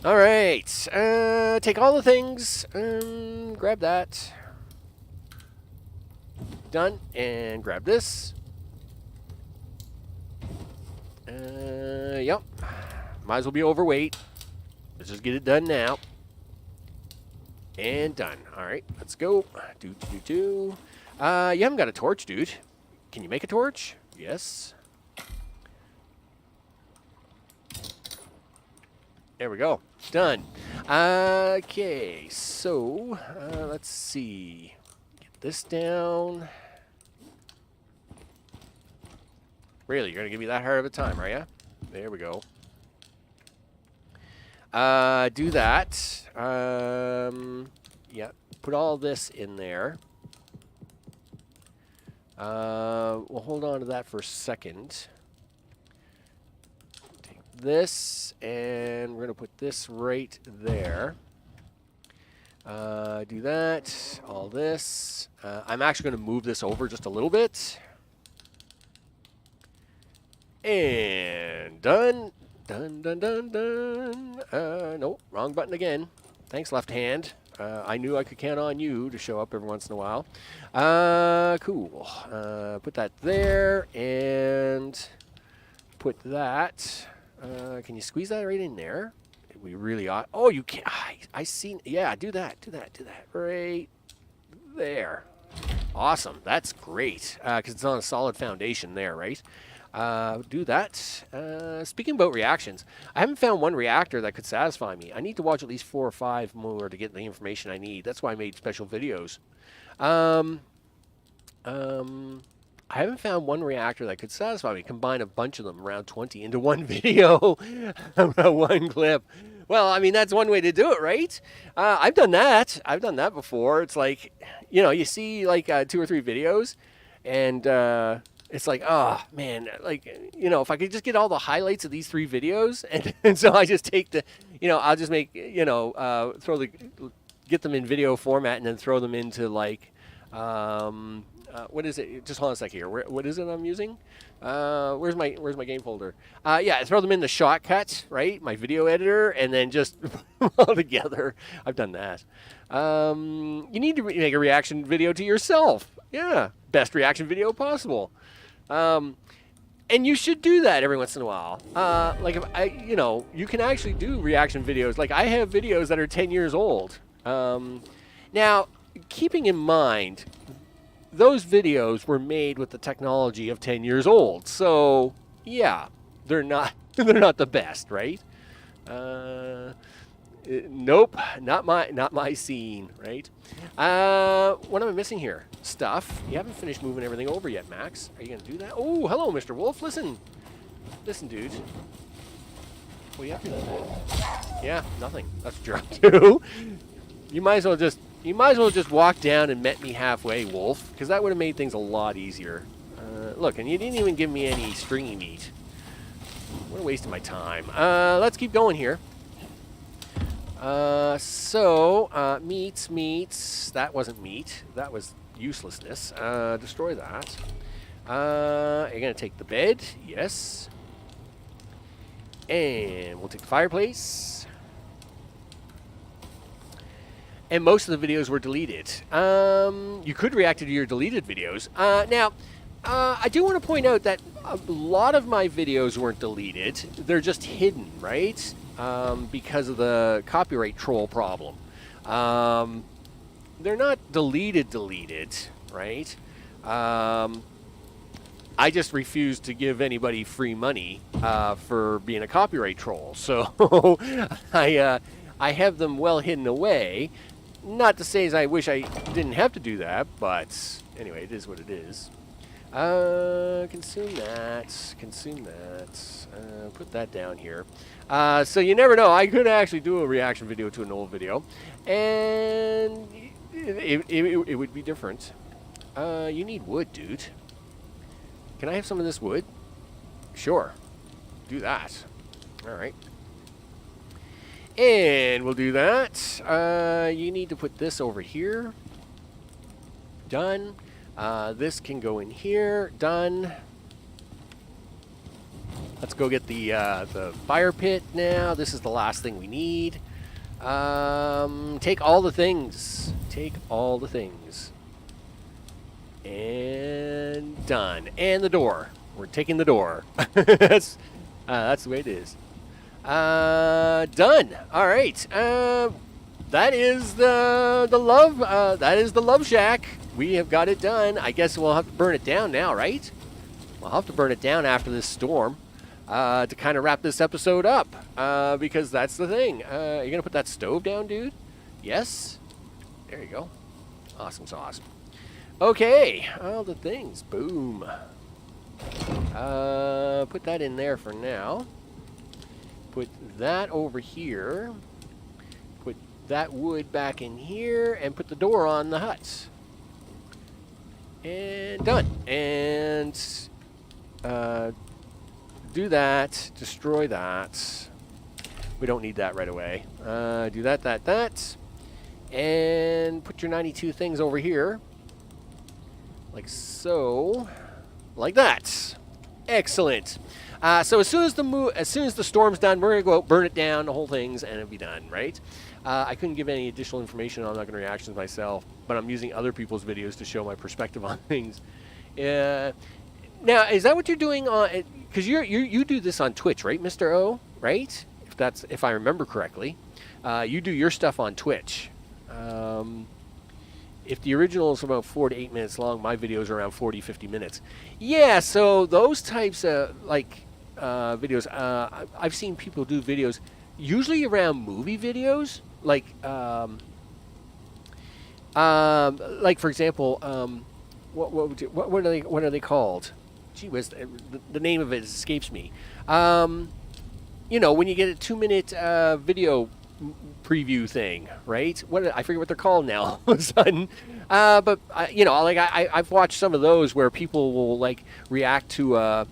All right. Take all the things. Grab that. Done. And grab this. Yep. Might as well be overweight. Let's just get it done now. And done. All right, let's go. You haven't got a torch, dude. Can you make a torch? Yes. There we go. Done. Okay, so let's see. Get this down. Really, you're gonna give me that hard of a time, are you? There we go. Do that. Yeah, put all this in there. We'll hold on to that for a second. Take this, and we're gonna put this right there. Do that, all this. I'm actually gonna move this over just a little bit. And done. Done, done, done, done. Nope, wrong button again. Thanks, left hand. I knew I could count on you to show up every once in a while. Cool. Put that there, and put that. Can you squeeze that right in there? We really ought. Oh, you can't. I see. Yeah, do that. Do that. Do that. Right there. Awesome. That's great. Because it's on a solid foundation there, right? Do that. Speaking about reactions, I haven't found one reactor that could satisfy me. I need to watch at least 4 or 5 more to get the information I need. That's why I made special videos. I haven't found one reactor that could satisfy me. Combine a bunch of them, around 20, into one video, one clip. Well, I mean, that's one way to do it, right? I've done that. I've done that before. It's like, you know, you see like 2 or 3 videos, and it's like, oh, man, like, you know, if I could just get all the highlights of these 3 videos, and so I just take the, you know, I'll just make, you know, get them in video format and then throw them into, like, what is it? Just hold on a second here. What is it I'm using? Where's my game folder? Yeah, throw them in the shortcut, right? My video editor, and then just all together. I've done that. You need to make a reaction video to yourself. Yeah, best reaction video possible. And you should do that every once in a while. Like if you know, you can actually do reaction videos. Like I have videos that are 10 years old. Now, keeping in mind, those videos were made with the technology of 10 years old. So yeah, they're not the best, right? Nope, not my scene, right? What am I missing here? Stuff. You haven't finished moving everything over yet, Max. Are you gonna do that? Oh, hello, Mr. Wolf. Listen, dude. What are you up to? Yeah, nothing. That's what you're up to. You might as well just walk down and met me halfway, Wolf, because that would have made things a lot easier. Look, and you didn't even give me any stringy meat. What a waste of my time. Let's keep going here. Meats. That wasn't meat. That was uselessness. Destroy that. You're going to take the bed. Yes. And we'll take the fireplace. And most of the videos were deleted. You could react to your deleted videos. Now, I do want to point out that a lot of my videos weren't deleted. They're just hidden, right? Because of the copyright troll problem. They're not deleted, right? I just refuse to give anybody free money for being a copyright troll. So I have them well hidden away. Not to say as I wish I didn't have to do that, but anyway, it is what it is. Consume that. Put that down here. So you never know. I could actually do a reaction video to an old video, and it would be different. You need wood, dude. Can I have some of this wood? Sure. Do that. All right. And we'll do that. You need to put this over here. Done. This can go in here. Done. Let's go get the fire pit now. This is the last thing we need. Take all the things. And done. And the door. We're taking the door. That's the way it is. Done. All right. That is the love. That is the love shack. We have got it done. I guess we'll have to burn it down now, right? We'll have to burn it down after this storm to kind of wrap this episode up because that's the thing. You're going to put that stove down, dude? Yes? There you go. Awesome sauce. Okay. All the things. Boom. Put that in there for now. Put that over here. Put that wood back in here, and put the door on the huts. And done. And do that. Destroy that. We don't need that right away. Do that. And put your 92 things over here. Like so. Like that. Excellent. So as soon as the storm's done, we're gonna go out, burn it down, the whole thing's, and it'll be done, right? I couldn't give any additional information on Not Gonna Reactions myself, but I'm using other people's videos to show my perspective on things. Now, is that what you're doing on? Because you do this on Twitch, right, Mr. O? Right? If I remember correctly, you do your stuff on Twitch. If the original is about 4 to 8 minutes long, my videos are around 40, 50 minutes. Yeah, so those types of videos, I've seen people do videos usually around movie videos, like for example, what are they called? Gee whiz, the name of it escapes me. You know, when you get a 2-minute video preview thing, right? I forget what they're called now all of a sudden. But you know, like I've watched some of those where people will like react to a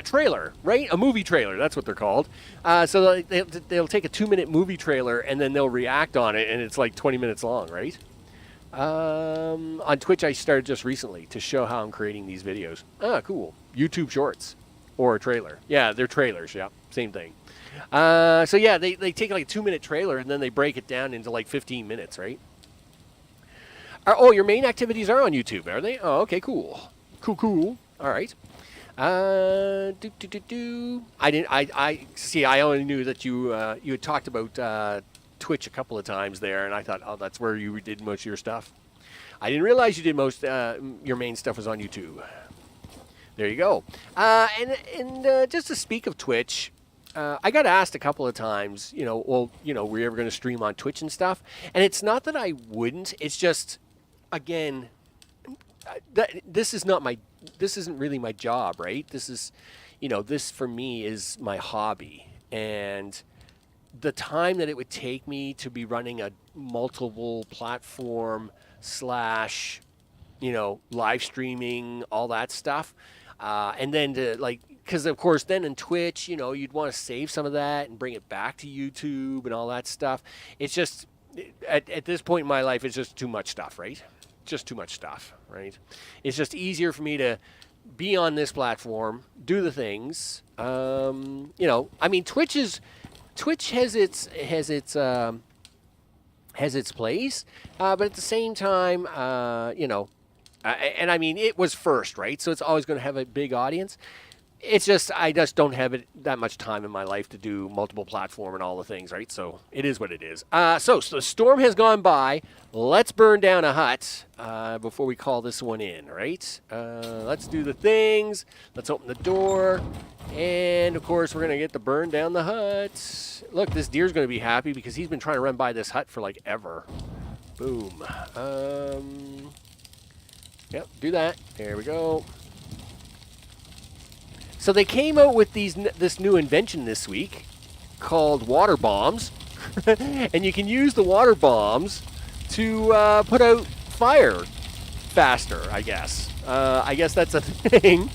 trailer, right? A movie trailer, that's what they're called. So they'll take a 2-minute movie trailer and then they'll react on it, and it's like 20 minutes long, right? On Twitch, I started just recently to show how I'm creating these videos. Ah, cool. YouTube Shorts or a trailer. Yeah, they're trailers. Yeah, same thing. So yeah, they take like a 2-minute trailer and then they break it down into like 15 minutes, right? Oh, your main activities are on YouTube, are they? Oh, okay, cool. Cool. All right. I see. I only knew that you had talked about Twitch a couple of times there, and I thought, oh, that's where you did most of your stuff. I didn't realize you did most your main stuff was on YouTube. There you go. And just to speak of Twitch, I got asked a couple of times, you know, well, you know, were you ever going to stream on Twitch and stuff? And it's not that I wouldn't. It's just, again, this isn't really my job, right? This is, you know, this for me is my hobby. And the time that it would take me to be running a multiple platform / you know, live streaming, all that stuff. And then to like, because of course then in Twitch, you know, you'd want to save some of that and bring it back to YouTube and all that stuff. It's just, at this point in my life, it's just too much stuff, right? Just too much stuff, right? It's just easier for me to be on this platform, do the things. You know, I mean, Twitch has its place, but at the same time, you know, and I mean, it was first, right? So it's always going to have a big audience. It's just, I just don't have that much time in my life to do multiple platform and all the things, right? So it is what it is. So the storm has gone by. Let's burn down a hut before we call this one in, right? Let's do the things. Let's open the door. And, of course, we're going to get to burn down the hut. Look, this deer's going to be happy because he's been trying to run by this hut for, like, ever. Boom. Yep, do that. There we go. So they came out with this new invention this week called water bombs. And you can use the water bombs to put out fire faster, I guess. I guess that's a thing.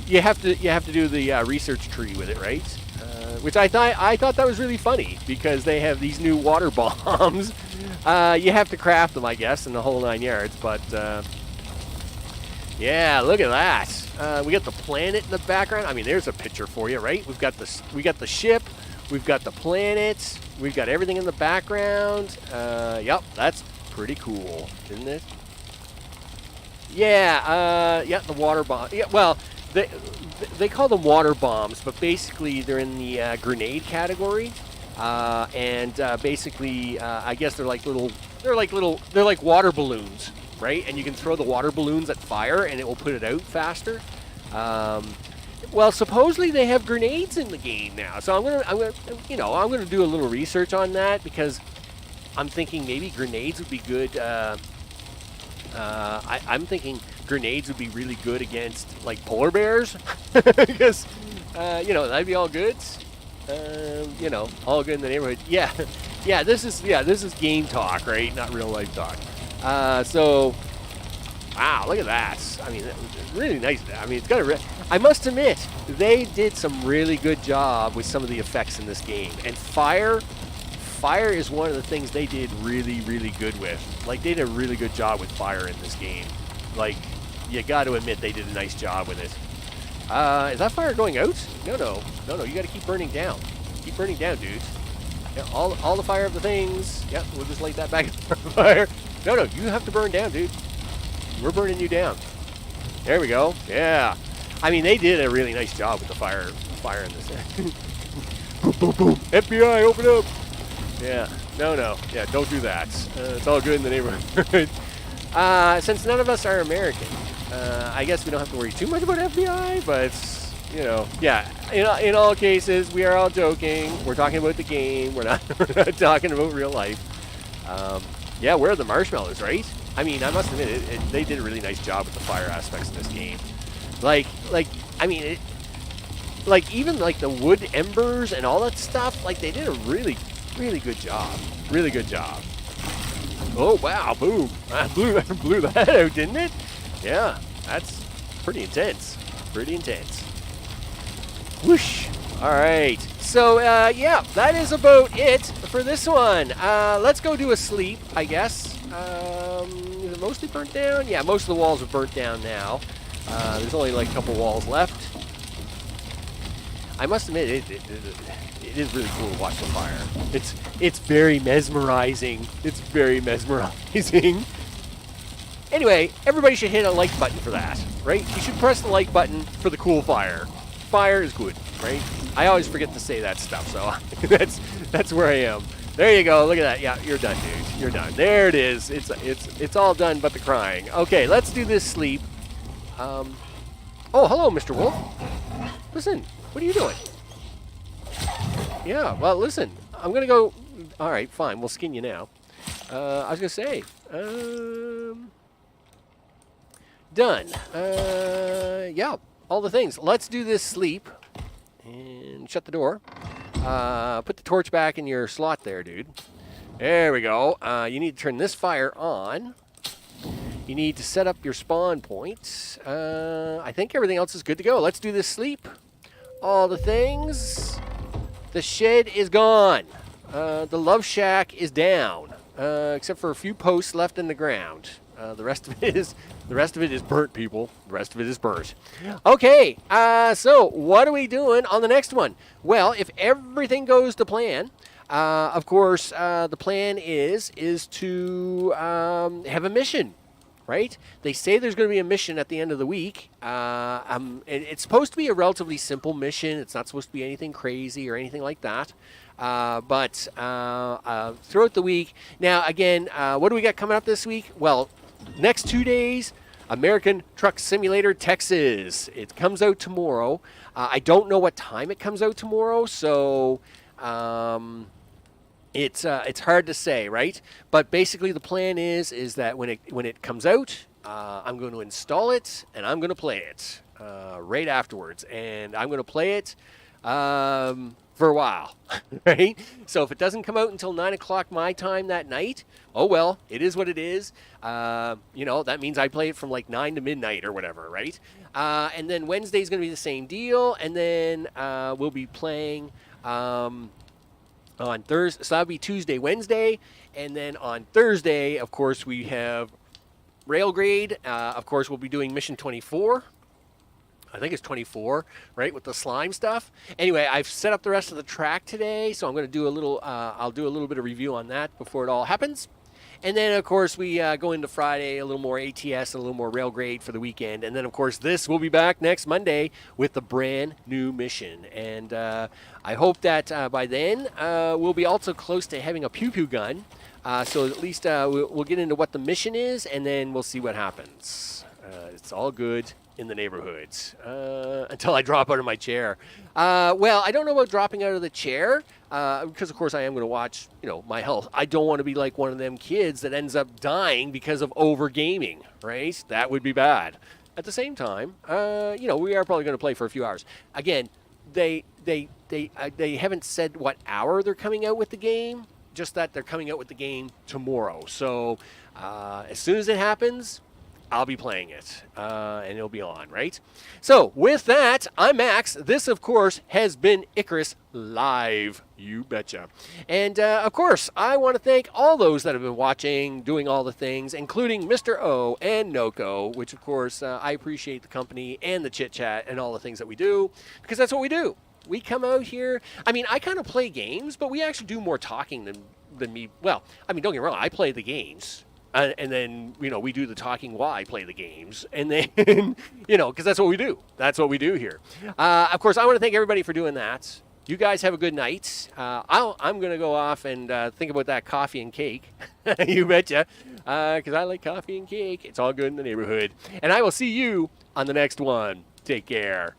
You have to do the research tree with it, right? Which I thought that was really funny because they have these new water bombs. You have to craft them, I guess, in the whole 9 yards. But yeah, look at that. We got the planet in the background. I mean, there's a picture for you, right? We got the ship. We've got the planet. We've got everything in the background. Yep, that's pretty cool, isn't it? Yeah, yeah, the water bomb. Yeah, well, they call them water bombs, but basically they're in the grenade category. And basically, I guess they're like water balloons, right? And you can throw the water balloons at fire, and it will put it out faster. Well, supposedly they have grenades in the game now, so I'm gonna do a little research on that because I'm thinking maybe grenades would be good. I'm thinking grenades would be really good against like polar bears, because that'd be all good. All good in the neighborhood. Yeah, This is game talk, right? Not real life talk. So, wow, look at that. I mean, really nice. I mean, it's got I must admit, they did some really good job with some of the effects in this game. And fire is one of the things they did really, really good with. Like, they did a really good job with fire in this game. Like, you got to admit they did a nice job with it. Is that fire going out? No. You got to keep burning down. Keep burning down, dude. Yeah, all the fire of the things. Yeah, we'll just light that back on fire. No, you have to burn down, dude. We're burning you down. There we go. Yeah. I mean, they did a really nice job with the fire in this. Boom, boom, boom. FBI, open up. Yeah. No. Yeah, don't do that. It's all good in the neighborhood. Since none of us are American, I guess we don't have to worry too much about FBI, but, yeah. In all cases, we are all joking. We're talking about the game. We're not talking about real life. Yeah, where are the marshmallows, right? I mean, I must admit, they did a really nice job with the fire aspects in this game. Even like the wood embers and all that stuff, like they did a really, really good job. Really good job. Oh, wow, boom. I blew that out, didn't it? Yeah, that's pretty intense. Pretty intense. Whoosh. All right. So, yeah, that is about it for this one. Let's go do a sleep, I guess. Is it mostly burnt down? Yeah, most of the walls are burnt down now. There's only like a couple walls left. I must admit, it is really cool to watch the fire. It's very mesmerizing. It's very mesmerizing. Anyway, everybody should hit a like button for that, right? You should press the like button for the cool fire. Fire is good, right? I always forget to say that stuff, so that's where I am. There you go. Look at that. Yeah, you're done, dude. You're done. There it is. It's all done but the crying. Okay, let's do this sleep. Oh, hello, Mr. Wolf. Listen, what are you doing? Yeah, well, listen. I'm going to go... All right, fine. We'll skin you now. I was going to say... done. Yeah, all the things. Let's do this sleep. And shut the door. Put the torch back in your slot there, dude. There we go. You need to turn this fire on. You need to set up your spawn point. I think everything else is good to go. Let's do this sleep. All the things. The shed is gone. The love shack is down, except for a few posts left in the ground. The rest of it is burnt, people. The rest of it is burnt. Okay, so what are we doing on the next one? Well, if everything goes to plan, of course, the plan is to have a mission, right? They say there's going to be a mission at the end of the week. It's supposed to be a relatively simple mission. It's not supposed to be anything crazy or anything like that. But throughout the week, now again, what do we got coming up this week? Well, next 2 days, American Truck Simulator Texas. It comes out tomorrow. I don't know what time it comes out tomorrow, so it's hard to say, right? But basically, the plan is that when it comes out, I'm going to install it and I'm going to play it right afterwards, and I'm going to play it for a while, right? So if it doesn't come out until 9 o'clock my time that night, oh well, it is what it is. That means I play it from like 9 to midnight or whatever, right? And then Wednesday's going to be the same deal, and then we'll be playing on Thursday. So that'll be Tuesday, Wednesday, and then on Thursday, of course, we have Railgrade. Of course, we'll be doing Mission 24. I think it's 24, right, with the slime stuff. Anyway, I've set up the rest of the track today, so I'm going to do a little. I'll do a little bit of review on that before it all happens. And then, of course, we go into Friday, a little more ATS, a little more Railgrade for the weekend. And then, of course, this will be back next Monday with the brand new mission. And I hope that by then we'll be also close to having a pew-pew gun. So at least we'll get into what the mission is, and then we'll see what happens. It's all good in the neighborhoods until I drop out of my chair. Well, I don't know about dropping out of the chair because, of course, I am going to watch, my health. I don't want to be like one of them kids that ends up dying because of overgaming, right? That would be bad. At the same time, we are probably going to play for a few hours. Again, they haven't said what hour they're coming out with the game, just that they're coming out with the game tomorrow. So as soon as it happens, I'll be playing it, and it'll be on, right? So with that, I'm Max. This, of course, has been Icarus Live. You betcha. And, of course, I want to thank all those that have been watching, doing all the things, including Mr. O and Noko, which, of course, I appreciate the company and the chit-chat and all the things that we do, because that's what we do. We come out here. I mean, I kind of play games, but we actually do more talking than me. Well, I mean, don't get me wrong. I play the games. And then, we do the talking while I play the games. And then, because that's what we do. That's what we do here. Of course, I want to thank everybody for doing that. You guys have a good night. I'm going to go off and think about that coffee and cake. You betcha. Because I like coffee and cake. It's all good in the neighborhood. And I will see you on the next one. Take care.